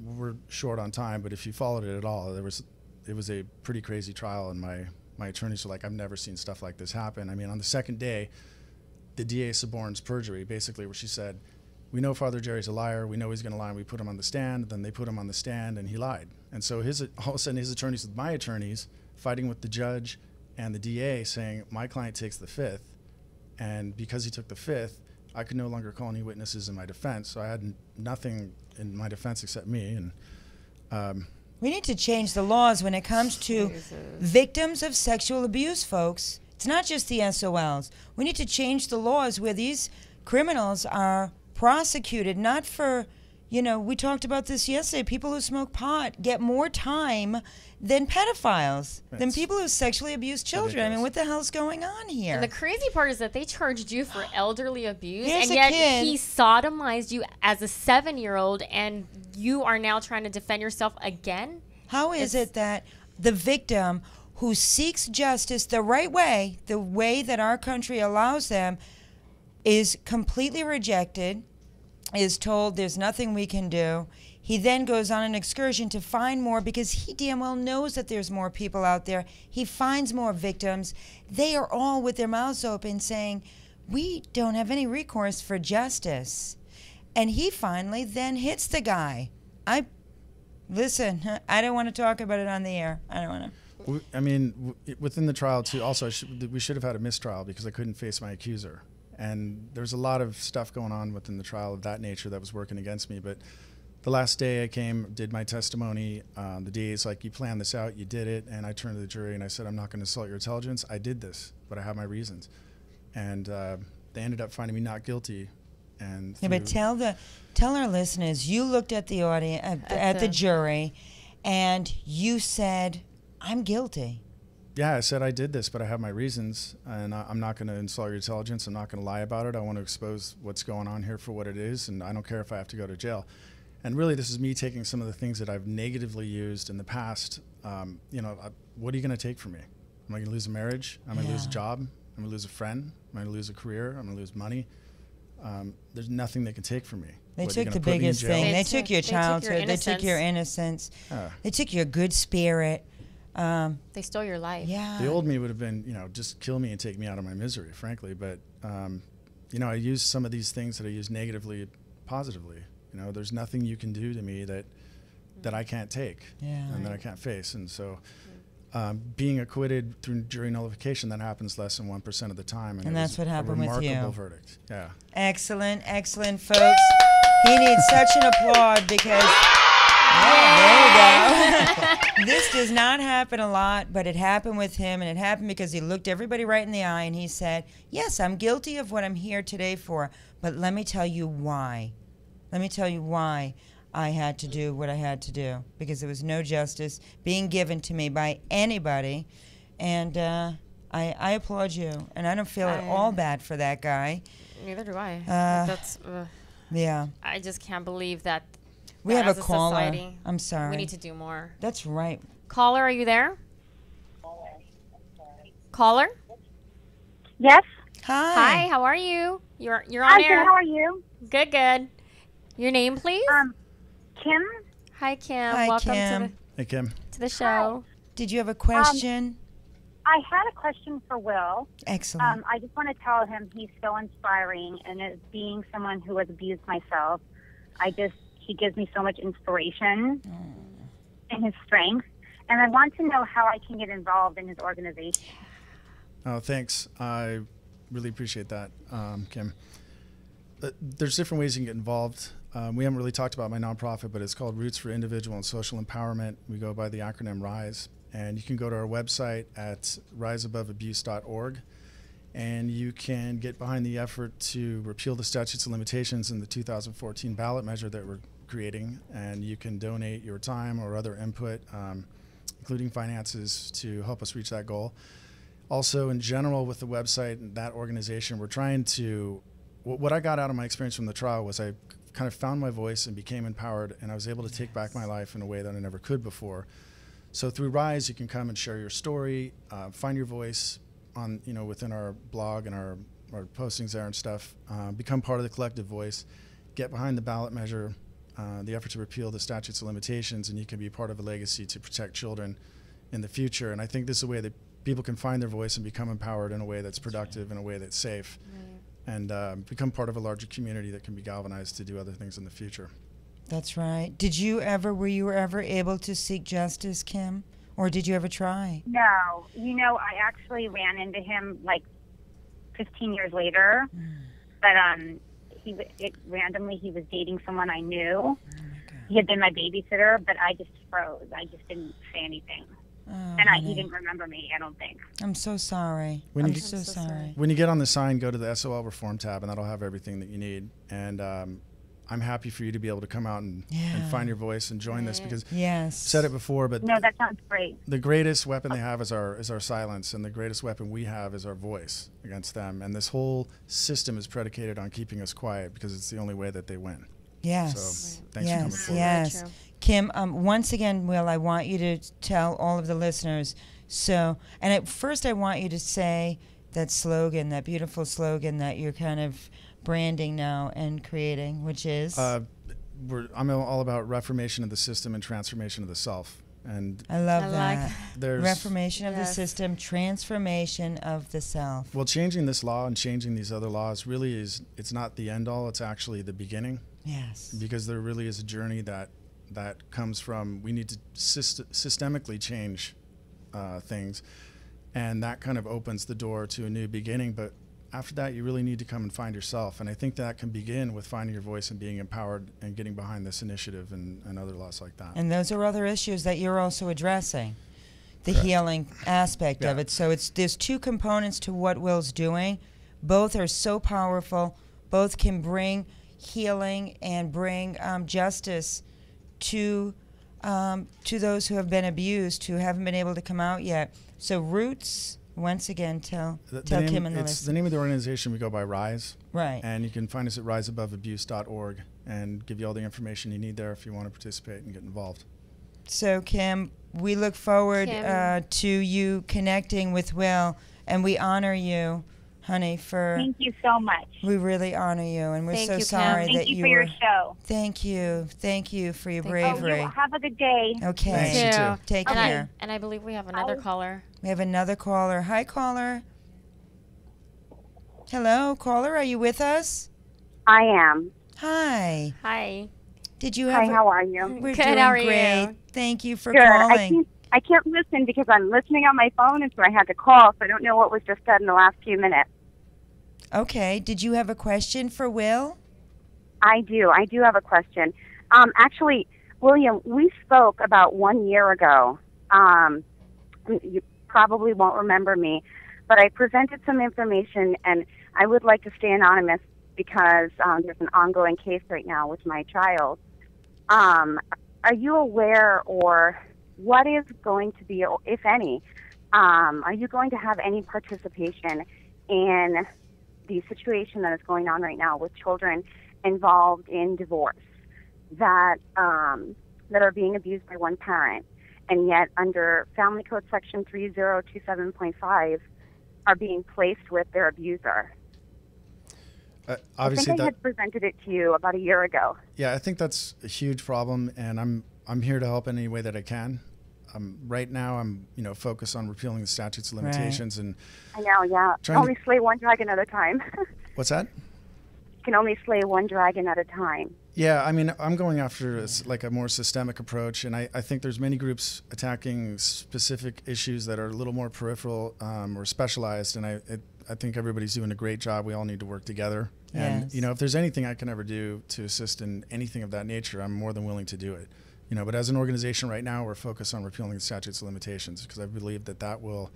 we're short on time, but if you followed it at all, it was a pretty crazy trial, and my attorneys were like, I've never seen stuff like this happen. I mean, on the second day, the DA suborns perjury, basically, where she said, we know Father Jerry's a liar, we know he's going to lie, and we put him on the stand. Then they put him on the stand, and he lied. And so all of a sudden his attorneys with my attorneys fighting with the judge and the DA saying, my client takes the fifth, and because he took the fifth, I could no longer call any witnesses in my defense. So I had nothing in my defense except me. And we need to change the laws when it comes to victims of sexual abuse, folks. It's not just the SOLs. We need to change the laws where these criminals are prosecuted, not for, we talked about this yesterday, people who smoke pot get more time than pedophiles, than people who sexually abuse children. Ridiculous. I mean, what the hell's going on here? And the crazy part is that they charged you for elderly abuse, Here's and a yet kid. he sodomized you as a 7-year-old, and you are now trying to defend yourself again? How is it that the victim who seeks justice the right way, the way that our country allows them, is completely rejected, is told there's nothing we can do? He then goes on an excursion to find more because he damn well knows that there's more people out there. He finds more victims. They are all with their mouths open saying, we don't have any recourse for justice. And he finally then hits the guy. Listen, I don't want to talk about it on the air. I don't want to. I mean, within the trial too, also we should have had a mistrial because I couldn't face my accuser. And there's a lot of stuff going on within the trial of that nature that was working against me. But the last day I came, did my testimony, the DA's like, you planned this out, you did it. And I turned to the jury and I said, I'm not going to insult your intelligence. I did this, but I have my reasons. And they ended up finding me not guilty. And yeah, but tell our listeners, you looked at the audience, at the jury, and you said, I'm guilty. Yeah, I said I did this, but I have my reasons, and I'm not going to insult your intelligence. I'm not going to lie about it. I want to expose what's going on here for what it is, and I don't care if I have to go to jail. And really, this is me taking some of the things that I've negatively used in the past. What are you going to take from me? Am I going to lose a marriage? Am I going to lose a job? Am I going to lose a friend? Am I going to lose a career? I'm going to lose money? There's nothing they can take from me. They took the biggest thing. They took your childhood. They took your innocence. They took your good spirit. They stole your life. Yeah. The old me would have been, just kill me and take me out of my misery, frankly. But, I used some of these things that I use negatively, positively. There's nothing you can do to me that I can't take and that I can't face. And so being acquitted through jury nullification, that happens less than 1% of the time. And that's what happened with you. A remarkable verdict. Yeah. Excellent, excellent, folks. He needs such an applaud because... there we go. This does not happen a lot, but it happened with him, and it happened because he looked everybody right in the eye and he said, yes, I'm guilty of what I'm here today for, but let me tell you why. Let me tell you why I had to do what I had to do, because there was no justice being given to me by anybody, and I applaud you, and I don't feel at all bad for that guy. Neither do I. Yeah. I just can't believe that. We have a caller. Society, I'm sorry. We need to do more. That's right. Caller, are you there? Caller? Yes. Hi, how are you? You're on Hi, air. How are you? Good, good. Your name, please? Kim. Hi, Kim. Hi, Welcome Kim. Hey, Kim. to the show. Did you have a question? I had a question for Will. Excellent. I just want to tell him he's so inspiring, and as being someone who has abused myself, he gives me so much inspiration and his strength. And I want to know how I can get involved in his organization. Oh, thanks. I really appreciate that, Kim. There's different ways you can get involved. We haven't really talked about my nonprofit, but it's called Roots for Individual and Social Empowerment. We go by the acronym R.I.S.E. And you can go to our website at riseaboveabuse.org, and you can get behind the effort to repeal the statutes of limitations in the 2014 ballot measure that we're creating, and you can donate your time or other input, including finances, to help us reach that goal. Also, in general, with the website and that organization, we're trying to, what I got out of my experience from the trial was I kind of found my voice and became empowered, and I was able to take back my life in a way that I never could before. So through RISE, you can come and share your story, find your voice on, within our blog and our postings there and stuff, become part of the collective voice, get behind the ballot measure, the effort to repeal the statutes of limitations, and you can be part of a legacy to protect children in the future. And I think this is a way that people can find their voice and become empowered in a way that's productive, in a way that's safe, and become part of a larger community that can be galvanized to do other things in the future. That's right. Were you ever able to seek justice, Kim? Or did you ever try? No. You know, I actually ran into him like 15 years later. But randomly he was dating someone I knew. Oh my God. He had been my babysitter, but I just froze. I just didn't say anything. Oh, And honey. he didn't remember me, I don't think. I'm so sorry. When I'm you- so sorry. When you get on the sign, go to the SOL Reform tab, and that'll have everything that you need. And I'm happy for you to be able to come out and find your voice and join this, because Yes. I've said it before, but No, that sounds great. the greatest weapon they have is our silence, and the greatest weapon we have is our voice against them. And this whole system is predicated on keeping us quiet, because it's the only way that they win. Yes. So thanks for coming forward. Yes. True. Kim, once again, Will, I want you to tell all of the listeners. So, and at first I want you to say that slogan, that beautiful slogan that you're kind of branding now and creating, which is? I'm all about reformation of the system and transformation of the self. And I love I that. like there's Reformation of the Yes. system, transformation of the self. well, changing this law and changing these other laws really it's not the end all. It's actually the beginning, Yes. because there really is a journey that comes from, we need to systemically change things, and that kind of opens the door to a new beginning. But after that, you really need to come and find yourself, and I think that can begin with finding your voice and being empowered and getting behind this initiative and other laws like that. And those are other issues that you're also addressing, the Correct. healing aspect of Yeah. it. So there's two components to what Will's doing. Both are so powerful. Both can bring healing and bring justice to those who have been abused, who haven't been able to come out yet. So Roots, once again, tell Kim and the It's list. the name of the organization. We go by R.I.S.E. Right. And you can find us at riseaboveabuse.org and give you all the information you need there if you want to participate and get involved. So, Kim, we look forward Kim. to you connecting with Will, and we honor you, honey, for... Thank you so much. We really honor you, and we're Thank so you, Kim. sorry Thank that you you for your were... show. Thank you. Thank you for your Thank bravery. Oh, you have a good day. Okay. Thanks, you too. Take And care. and I believe we have another caller. We have another caller. Hi, caller. Hello, caller. Are you with us? I am. Hi. Hi. Did you have... Hi, how are you? We're Good, doing how are great. you? Thank you for Good. calling. I can't listen because I'm listening on my phone, and so I had to call, so I don't know what was just said in the last few minutes. Okay. Did you have a question for Will? I do have a question. Actually, William, we spoke about 1 year ago. You probably won't remember me, but I presented some information, and I would like to stay anonymous because there's an ongoing case right now with my child. Are you aware, or what is going to be, if any, are you going to have any participation in the situation that is going on right now with children involved in divorce that are being abused by one parent, and yet under Family Code Section 3027.5 are being placed with their abuser? Obviously, I think I had presented it to you about a year ago. yeah, I think that's a huge problem, and I'm here to help in any way that I can. Right now, I'm focused on repealing the statutes of limitations, and I know, yeah. Trying to- Only slay one dragon at a time. what's that? You can only slay one dragon at a time. Yeah, I mean, I'm going after like a more systemic approach, and I think there's many groups attacking specific issues that are a little more peripheral or specialized, and I think everybody's doing a great job. We all need to work together. And, Yes. if there's anything I can ever do to assist in anything of that nature, I'm more than willing to do it. But as an organization right now, we're focused on repealing the statutes of limitations because I believe that will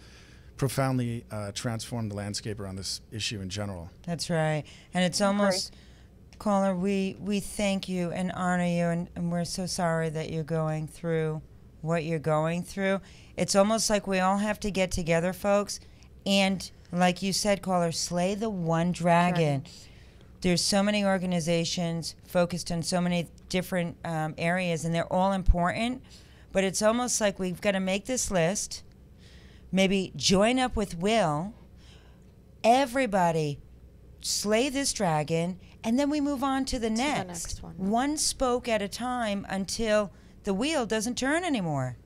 profoundly transform the landscape around this issue in general. That's right. And it's almost, caller, we thank you and honor you, and we're so sorry that you're going through what you're going through. It's almost like we all have to get together, folks, and like you said, caller, slay the one dragon. There's so many organizations focused on so many different areas, and they're all important, but it's almost like we've got to make this list, maybe join up with Will, everybody slay this dragon, and then we move on to the next. One spoke at a time until the wheel doesn't turn anymore.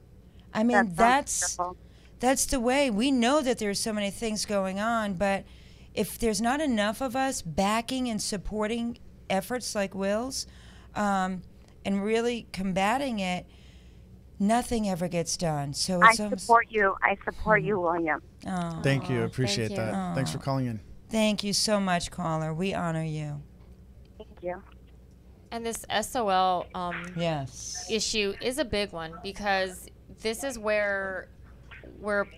I mean, that's the way. We know that there's so many things going on, but if there's not enough of us backing and supporting efforts like Will's, and really combating it, nothing ever gets done. So it's I support you. I support you, William. Oh, Thank you. Appreciate that. Oh. Thanks for calling in. Thank you so much, caller. We honor you. Thank you. And this SOL Yes. issue is a big one because this is where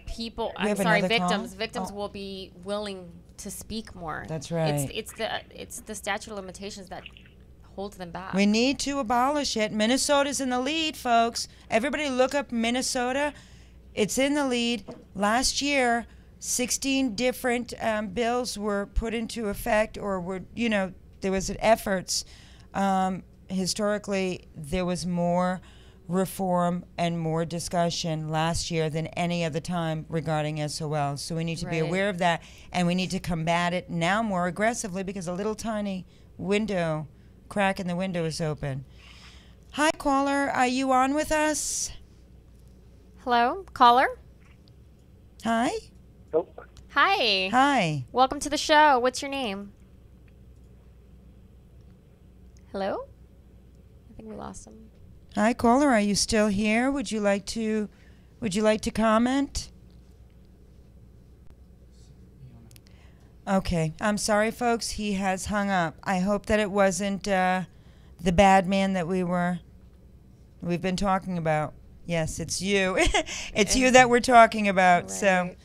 people, have another call? victims will be willing to speak more. That's right. It's the statute of limitations that holds them back. We need to abolish it. Minnesota's in the lead, folks. Everybody look up Minnesota. It's in the lead. Last year, 16 different bills were put into effect, or were, there was efforts. Historically, there was more reform and more discussion last year than any other time regarding SOL. So we need to be aware of that, and we need to combat it now more aggressively because a little tiny crack in the window is open. Hi, caller. Are you on with us? Hello, caller? Hi? Oh, Hi. Hi. Welcome to the show. What's your name? Hello? I think we lost him. Hi, caller. Are you still here? Would you like to comment? Okay. I'm sorry, folks. He has hung up. I hope that it wasn't the bad man that we've been talking about. Yes, it's you. It's you that we're talking about. Right. So,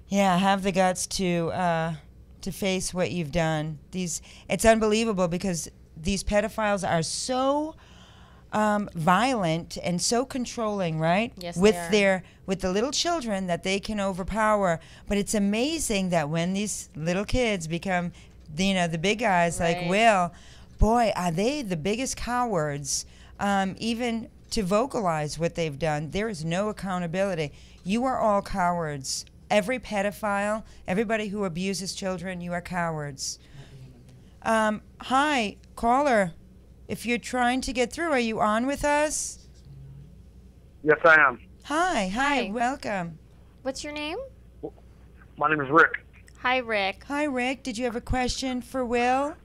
yeah, have the guts to face what you've done. It's unbelievable because these pedophiles are so violent and so controlling, right? Yes, with they are. with the little children that they can overpower. But it's amazing that when these little kids become, the big guys like Will, boy, are they the biggest cowards. Even to vocalize what they've done, there is no accountability. You are all cowards. Every pedophile, everybody who abuses children, you are cowards. Hi, caller. If you're trying to get through, are you on with us? Yes, I am. Hi, welcome. What's your name? My name is Rick. Hi, Rick. Hi, Rick. Did you have a question for Will?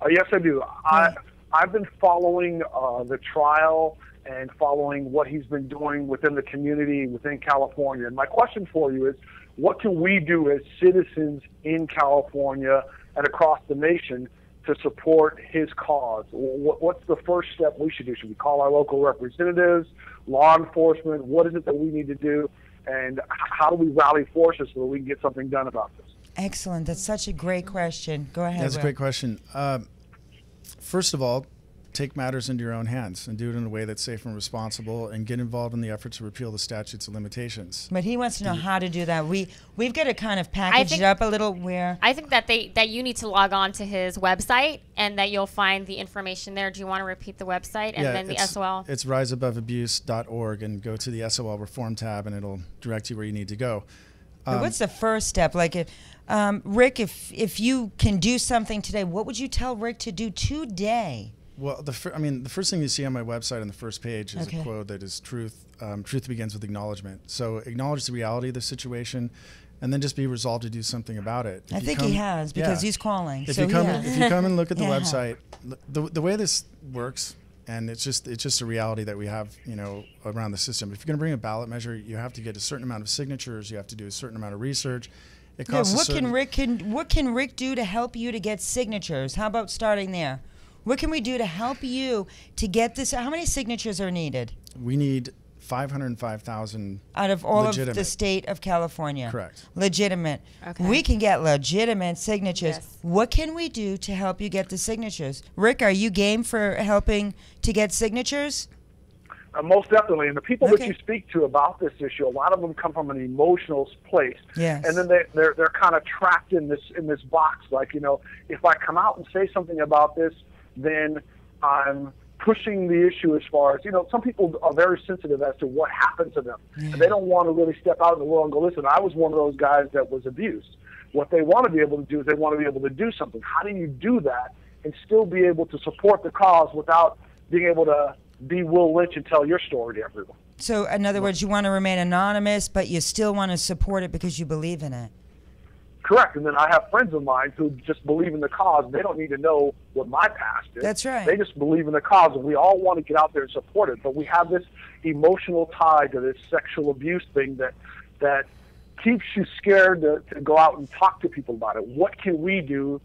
Yes, I do. I've been following the trial and following what he's been doing within the community within California. And my question for you is, what can we do as citizens in California and across the nation to support his cause? What's the first step we should do? Should we call our local representatives, law enforcement? What is it that we need to do? And how do we rally forces so that we can get something done about this? Excellent. That's such a great question. Go ahead, That's a Will. great question. First of all, take matters into your own hands and do it in a way that's safe and responsible, and get involved in the effort to repeal the statutes of limitations. But he wants to know how to do that. We've got to kind of package it up a little. I think that you need to log on to his website and that you'll find the information there. Do you want to repeat the website and then the SOL? It's riseaboveabuse.org, and go to the SOL reform tab, and it'll direct you where you need to go. But what's the first step? Like, Rick, if you can do something today, what would you tell Rick to do today? Well, the first thing you see on my website on the first page is a quote that is truth. Truth begins with acknowledgement. So acknowledge the reality of the situation, and then just be resolved to do something about it. I think he has, because he's calling. If you come and look at the website, the way this works, and it's just a reality that we have, around the system. If you're going to bring a ballot measure, you have to get a certain amount of signatures. You have to do a certain amount of research. It costs what can Rick do to help you to get signatures? How about starting there? What can we do to help you to get this? How many signatures are needed? We need 505,000 out of all legitimate. Of the state of California. Correct. Legitimate. Okay. We can get legitimate signatures. Yes. What can we do to help you get the signatures? Rick, are you game for helping to get signatures? Most definitely. And the people that you speak to about this issue, a lot of them come from an emotional place. Yes. And then they're kind of trapped in this box. Like, if I come out and say something about this, then I'm pushing the issue as far as, some people are very sensitive as to what happened to them. And they don't want to really step out in the world and go, listen, I was one of those guys that was abused. What they want to be able to do is they want to be able to do something. How do you do that and still be able to support the cause without being able to be Will Lynch and tell your story to everyone? So, in other words, you want to remain anonymous, but you still want to support it because you believe in it. Correct. And then I have friends of mine who just believe in the cause. They don't need to know what my past is. That's right. They just believe in the cause, and we all want to get out there and support it. But we have this emotional tie to this sexual abuse thing that keeps you scared to go out and talk to people about it. What can we do,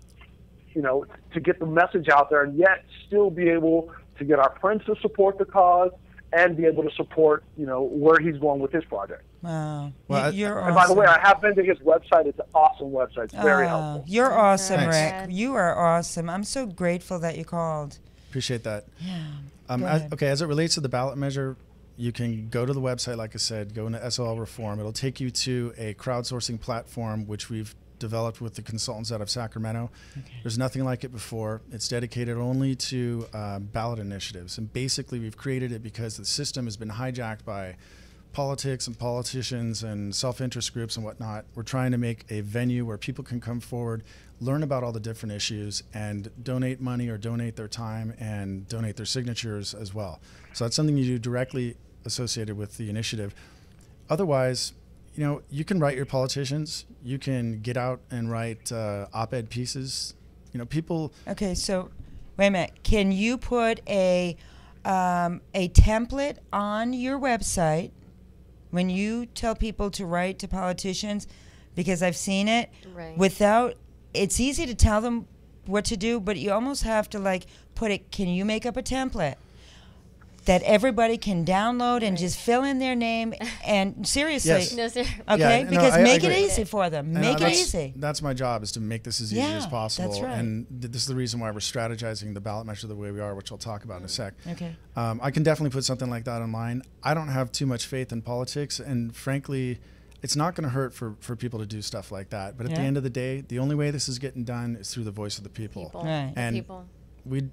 to get the message out there and yet still be able to get our friends to support the cause and be able to support, where he's going with his project. Wow. Well, You're And awesome. by the way, I have been to his website. It's an awesome website. It's very helpful. You're awesome, Thanks. Rick. You are awesome. I'm so grateful that you called. Appreciate that. Yeah. Go ahead. As it relates to the ballot measure, you can go to the website, like I said, go into SOL Reform. It'll take you to a crowdsourcing platform, which we've developed with the consultants out of Sacramento. Okay. There's nothing like it before. It's dedicated only to ballot initiatives. And basically, we've created it because the system has been hijacked by politics and politicians and self-interest groups and whatnot. We're trying to make a venue where people can come forward, learn about all the different issues, and donate money or donate their time and donate their signatures as well. So that's something you do directly associated with the initiative. Otherwise, you can write your politicians. You can get out and write op-ed pieces. People. Okay, so wait a minute. Can you put a template on your website when you tell people to write to politicians? Because I've seen it. Right. It's easy to tell them what to do, but you almost have to put it. Can you make up a template that everybody can download and just fill in their name? And seriously, Yes. No, sir. okay, Yeah, because I make it agree. easy for them. And Make it that's- easy. That's my job, is to make this as easy as Yeah, possible. that's right. And this is the reason why we're strategizing the ballot measure the way we are, which I'll talk about in a sec. Okay. I can definitely put something like that online. I don't have too much faith in politics, and frankly, it's not going to hurt for people to do stuff like that. But at the end of the day, the only way this is getting done is through the voice of the people. Right. And People. we,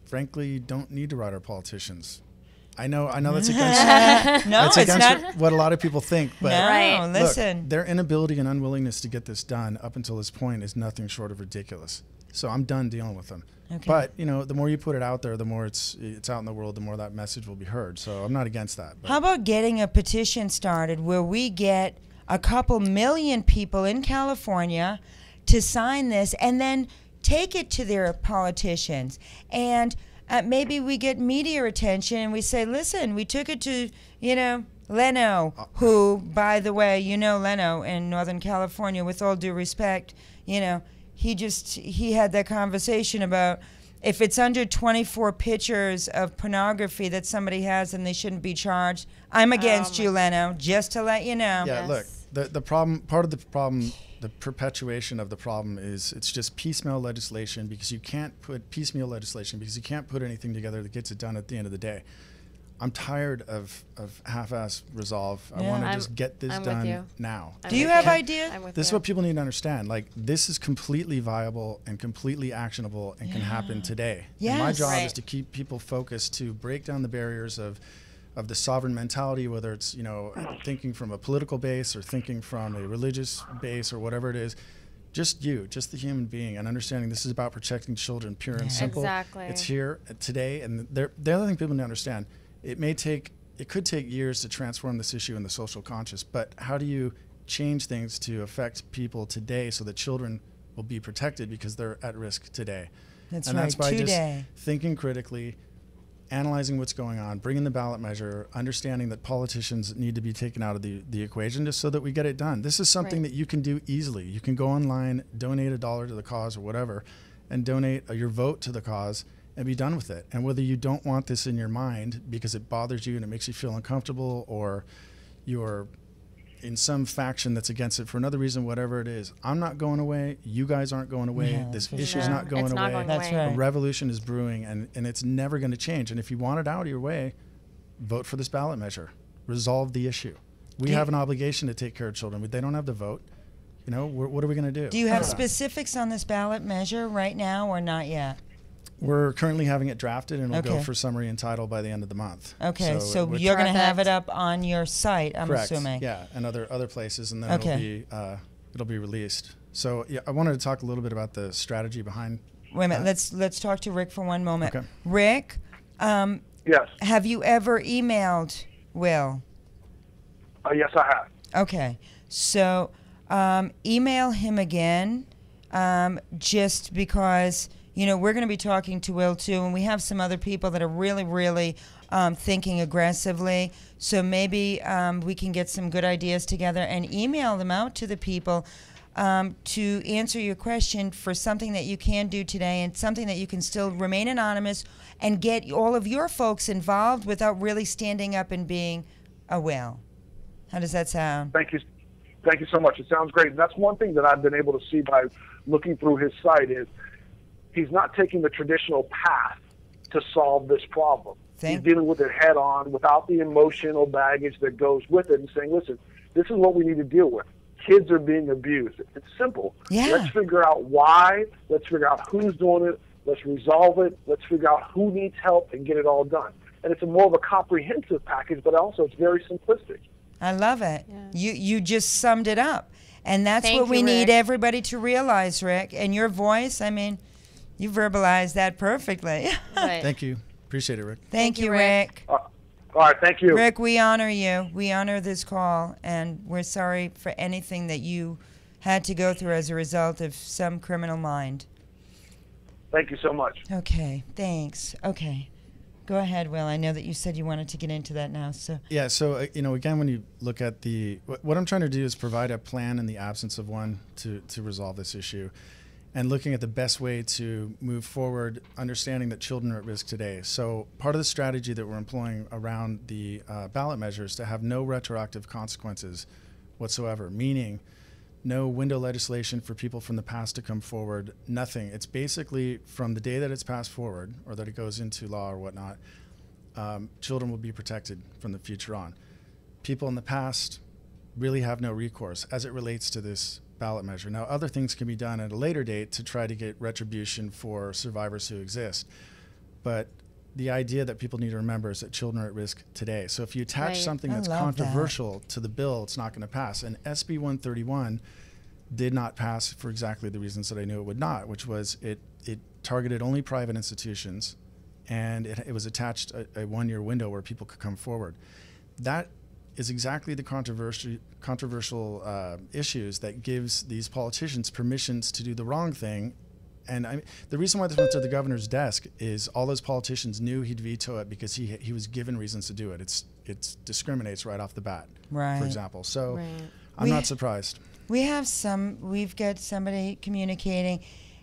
frankly, don't need to write our politicians. I know that's against No, that's it's against not. what a lot of people think, but No, Right. listen. look, their inability and unwillingness to get this done up until this point is nothing short of ridiculous. So I'm done dealing with them. Okay. But the more you put it out there, the more it's out in the world, the more that message will be heard. So I'm not against that. But How about getting a petition started where we get a couple million people in California to sign this and then take it to their politicians? And maybe we get media attention and we say, listen, we took it to, Leno, who, by the way, Leno in Northern California, with all due respect, he had that conversation about if it's under 24 pictures of pornography that somebody has and they shouldn't be charged. I'm against you, Leno, just to let you know. yeah, look, the problem, part of the problem, the perpetuation of the problem is it's just piecemeal legislation because you can't put anything together that gets it done at the end of the day. I'm tired of half-ass resolve. I want to just get this done now. Do you have ideas? This is what people need to understand. This is completely viable and completely actionable and can happen today. Yes. And my job Right. is to keep people focused, to break down the barriers of the sovereign mentality, whether it's thinking from a political base or thinking from a religious base or whatever it is. Just the human being, and understanding this is about protecting children, pure and simple. Exactly. It's here today, and the other thing people need to understand. It could take years to transform this issue in the social conscious, but how do you change things to affect people today so that children will be protected because they're at risk today? That's and right, that's by today. just thinking critically, analyzing what's going on, bringing the ballot measure, understanding that politicians need to be taken out of the equation just so that we get it done. This is something that you can do easily. You can go online, donate $1 to the cause or whatever, and donate your vote to the cause and be done with it. And whether you don't want this in your mind because it bothers you and it makes you feel uncomfortable, or you're in some faction that's against it for another reason, whatever it is, I'm not going away. You guys aren't going away. Yeah, this for issue's sure. not going It's away. not going That's away. right. A revolution is brewing, and it's never going to change. And if you want it out of your way, vote for this ballot measure. Resolve the issue. We have an obligation to take care of children. They don't have the vote. What are we going to do? Do you have specifics on this ballot measure right now or not yet? We're currently having it drafted, and it'll go Okay. for summary and title by the end of the month. Okay, so which- you're going to have Perfect. it up on your site, I'm correct. assuming. Yeah, and other places, and then Okay. it'll be released. So yeah, I wanted to talk a little bit about the strategy behind. Wait a minute. Let's talk to Rick for one moment. Okay. Rick, Yes. have you ever emailed Will? Yes, I have. Okay. So email him again, just because, you know, we're going to be talking to Will too, and we have some other people that are really, really thinking aggressively. So maybe we can get some good ideas together and email them out to the people to answer your question for something that you can do today and something that you can still remain anonymous and get all of your folks involved without really standing up and being a Will. How does that sound? Thank you. Thank you so much. It sounds great. And that's one thing that I've been able to see by looking through his site is he's not taking the traditional path to solve this problem. He's dealing with it head on without the emotional baggage that goes with it and saying, listen, this is what we need to deal with. Kids are being abused. It's simple. Yeah. Let's figure out why. Let's figure out who's doing it. Let's resolve it. Let's figure out who needs help and get it all done. And it's more of a comprehensive package, but also it's very simplistic. I love it. Yeah. You just summed it up. And that's Thank what we you, need Rick. everybody to realize, Rick. And your voice, I mean, you verbalized that perfectly. Right. Thank you. Appreciate it, Rick. Thank you, Rick. Rick. All right. Thank you. Rick, we honor you. We honor this call, and we're sorry for anything that you had to go through as a result of some criminal mind. Thank you so much. Okay, thanks. Okay. Go ahead, Will. I know that you said you wanted to get into that now. So Yeah, so you know, again, when you look at what I'm trying to do is provide a plan in the absence of one to resolve this issue, and looking at the best way to move forward, understanding that children are at risk today. So part of the strategy that we're employing around the ballot measures to have no retroactive consequences whatsoever, meaning no window legislation for people from the past to come forward, nothing. It's basically from the day that it's passed forward or that it goes into law or whatnot, children will be protected from the future on. People in the past really have no recourse as it relates to this ballot measure. Now, other things can be done at a later date to try to get retribution for survivors who exist. But the idea that people need to remember is that children are at risk today. So if you attach Right. something I that's love controversial to the bill, it's not going to pass. And SB 131 did not pass for exactly the reasons that I knew it would not, which was it targeted only private institutions, and it was attached a one-year window where people could come forward. That is exactly the controversial issues that gives these politicians permissions to do the wrong thing. And the reason why this went to the governor's desk is all those politicians knew he'd veto it because he was given reasons to do it. It discriminates right off the bat, Right. for example. So Right. I'm not surprised. we've got somebody communicating,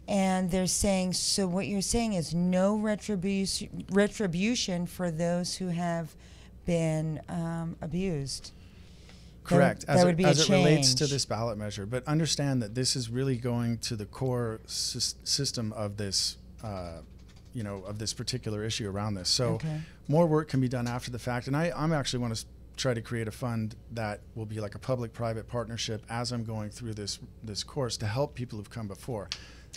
and they're saying, so what you're saying is no retribution for those who have been abused. Correct. That would be a as it relates to change. this ballot measure, but understand that this is really going to the core system of this, of this particular issue around this. So Okay. more work can be done after the fact, and I'm actually want to try to create a fund that will be like a public-private partnership as I'm going through this course to help people who've come before.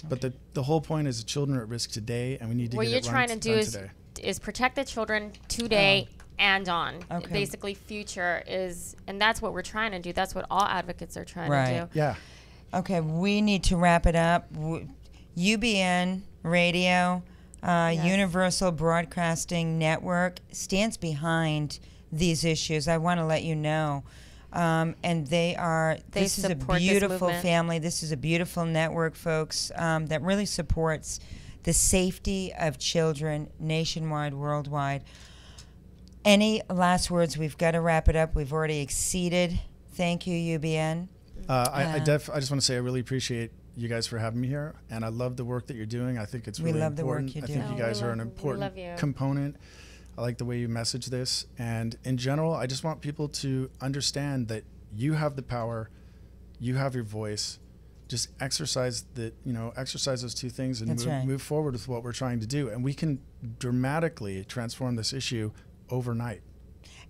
But the whole point is that children are at risk today, and we need to What get you're it trying run, to do done is today. protect the children today and on. Okay. Basically, future is, and that's what we're trying to do. That's what all advocates are trying Right. to do. Yeah. Okay, we need to wrap it up. UBN Radio, Universal Broadcasting Network, stands behind these issues. I want to let you know. And this is a support this beautiful movement. family. This is a beautiful network, folks, that really supports the safety of children nationwide, worldwide. Any last words? We've got to wrap it up. We've already exceeded. Thank you, UBN. I just want to say I really appreciate you guys for having me here, and I love the work that you're doing. I think it's We really love the work important. you I do. think No, you guys we are an love important you. component. I like the way you message this, and in general, I just want people to understand that you have the power, you have your voice. Just exercise those two things and That's right. move forward with what we're trying to do, and we can dramatically transform this issue overnight.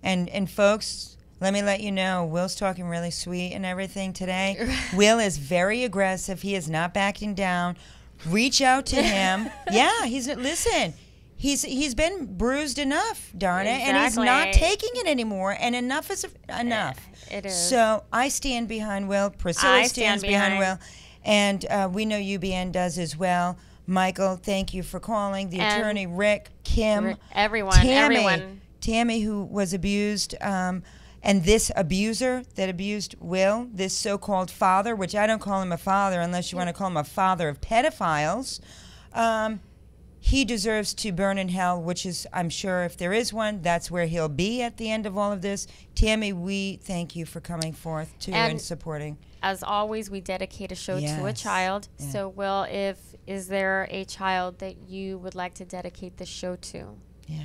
And folks, let me let you know, Will's talking really sweet and everything today. Will is very aggressive. He is not backing down. Reach out to him. Yeah, listen. He's been bruised enough, darn it, and he's not Exactly. taking it anymore. And enough is enough. It is. So I stand behind Will. Priscilla I stands stand behind Will. behind- And we know UBN does as well. Michael, thank you for calling. The attorney, Rick, Kim, Tammy, who was abused, and this abuser that abused Will, this so-called father, which I don't call him a father unless you want to call him a father of pedophiles. He deserves to burn in hell, which is, I'm sure, if there is one, that's where he'll be at the end of all of this. Tammy, we thank you for coming forth too and supporting. As always, we dedicate a show to a child. Yeah. So, Will, is there a child that you would like to dedicate the show to? Yeah.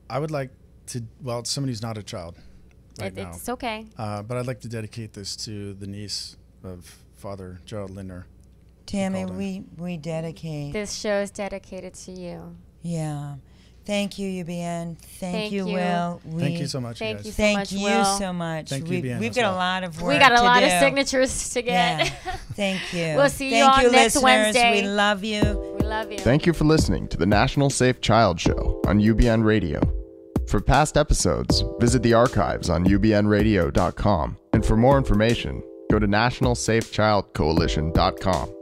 I would like to, well, somebody's not a child right now. It's okay. But I'd like to dedicate this to the niece of Father Gerald Lindner. Tammy, we dedicate. This show is dedicated to you. Yeah. Thank you, UBN. Thank you, Will. Thank you so much, Thank guys. you so Thank much, you Will. so much. Thank you, UBN. We've got a lot of work. We got a lot to of do. signatures to get. Yeah. Thank you. We'll see you all next listeners. Wednesday. We love you. We love you. Thank you for listening to the National Safe Child Show on UBN Radio. For past episodes, visit the archives on ubnradio.com. And for more information, go to nationalsafechildcoalition.com.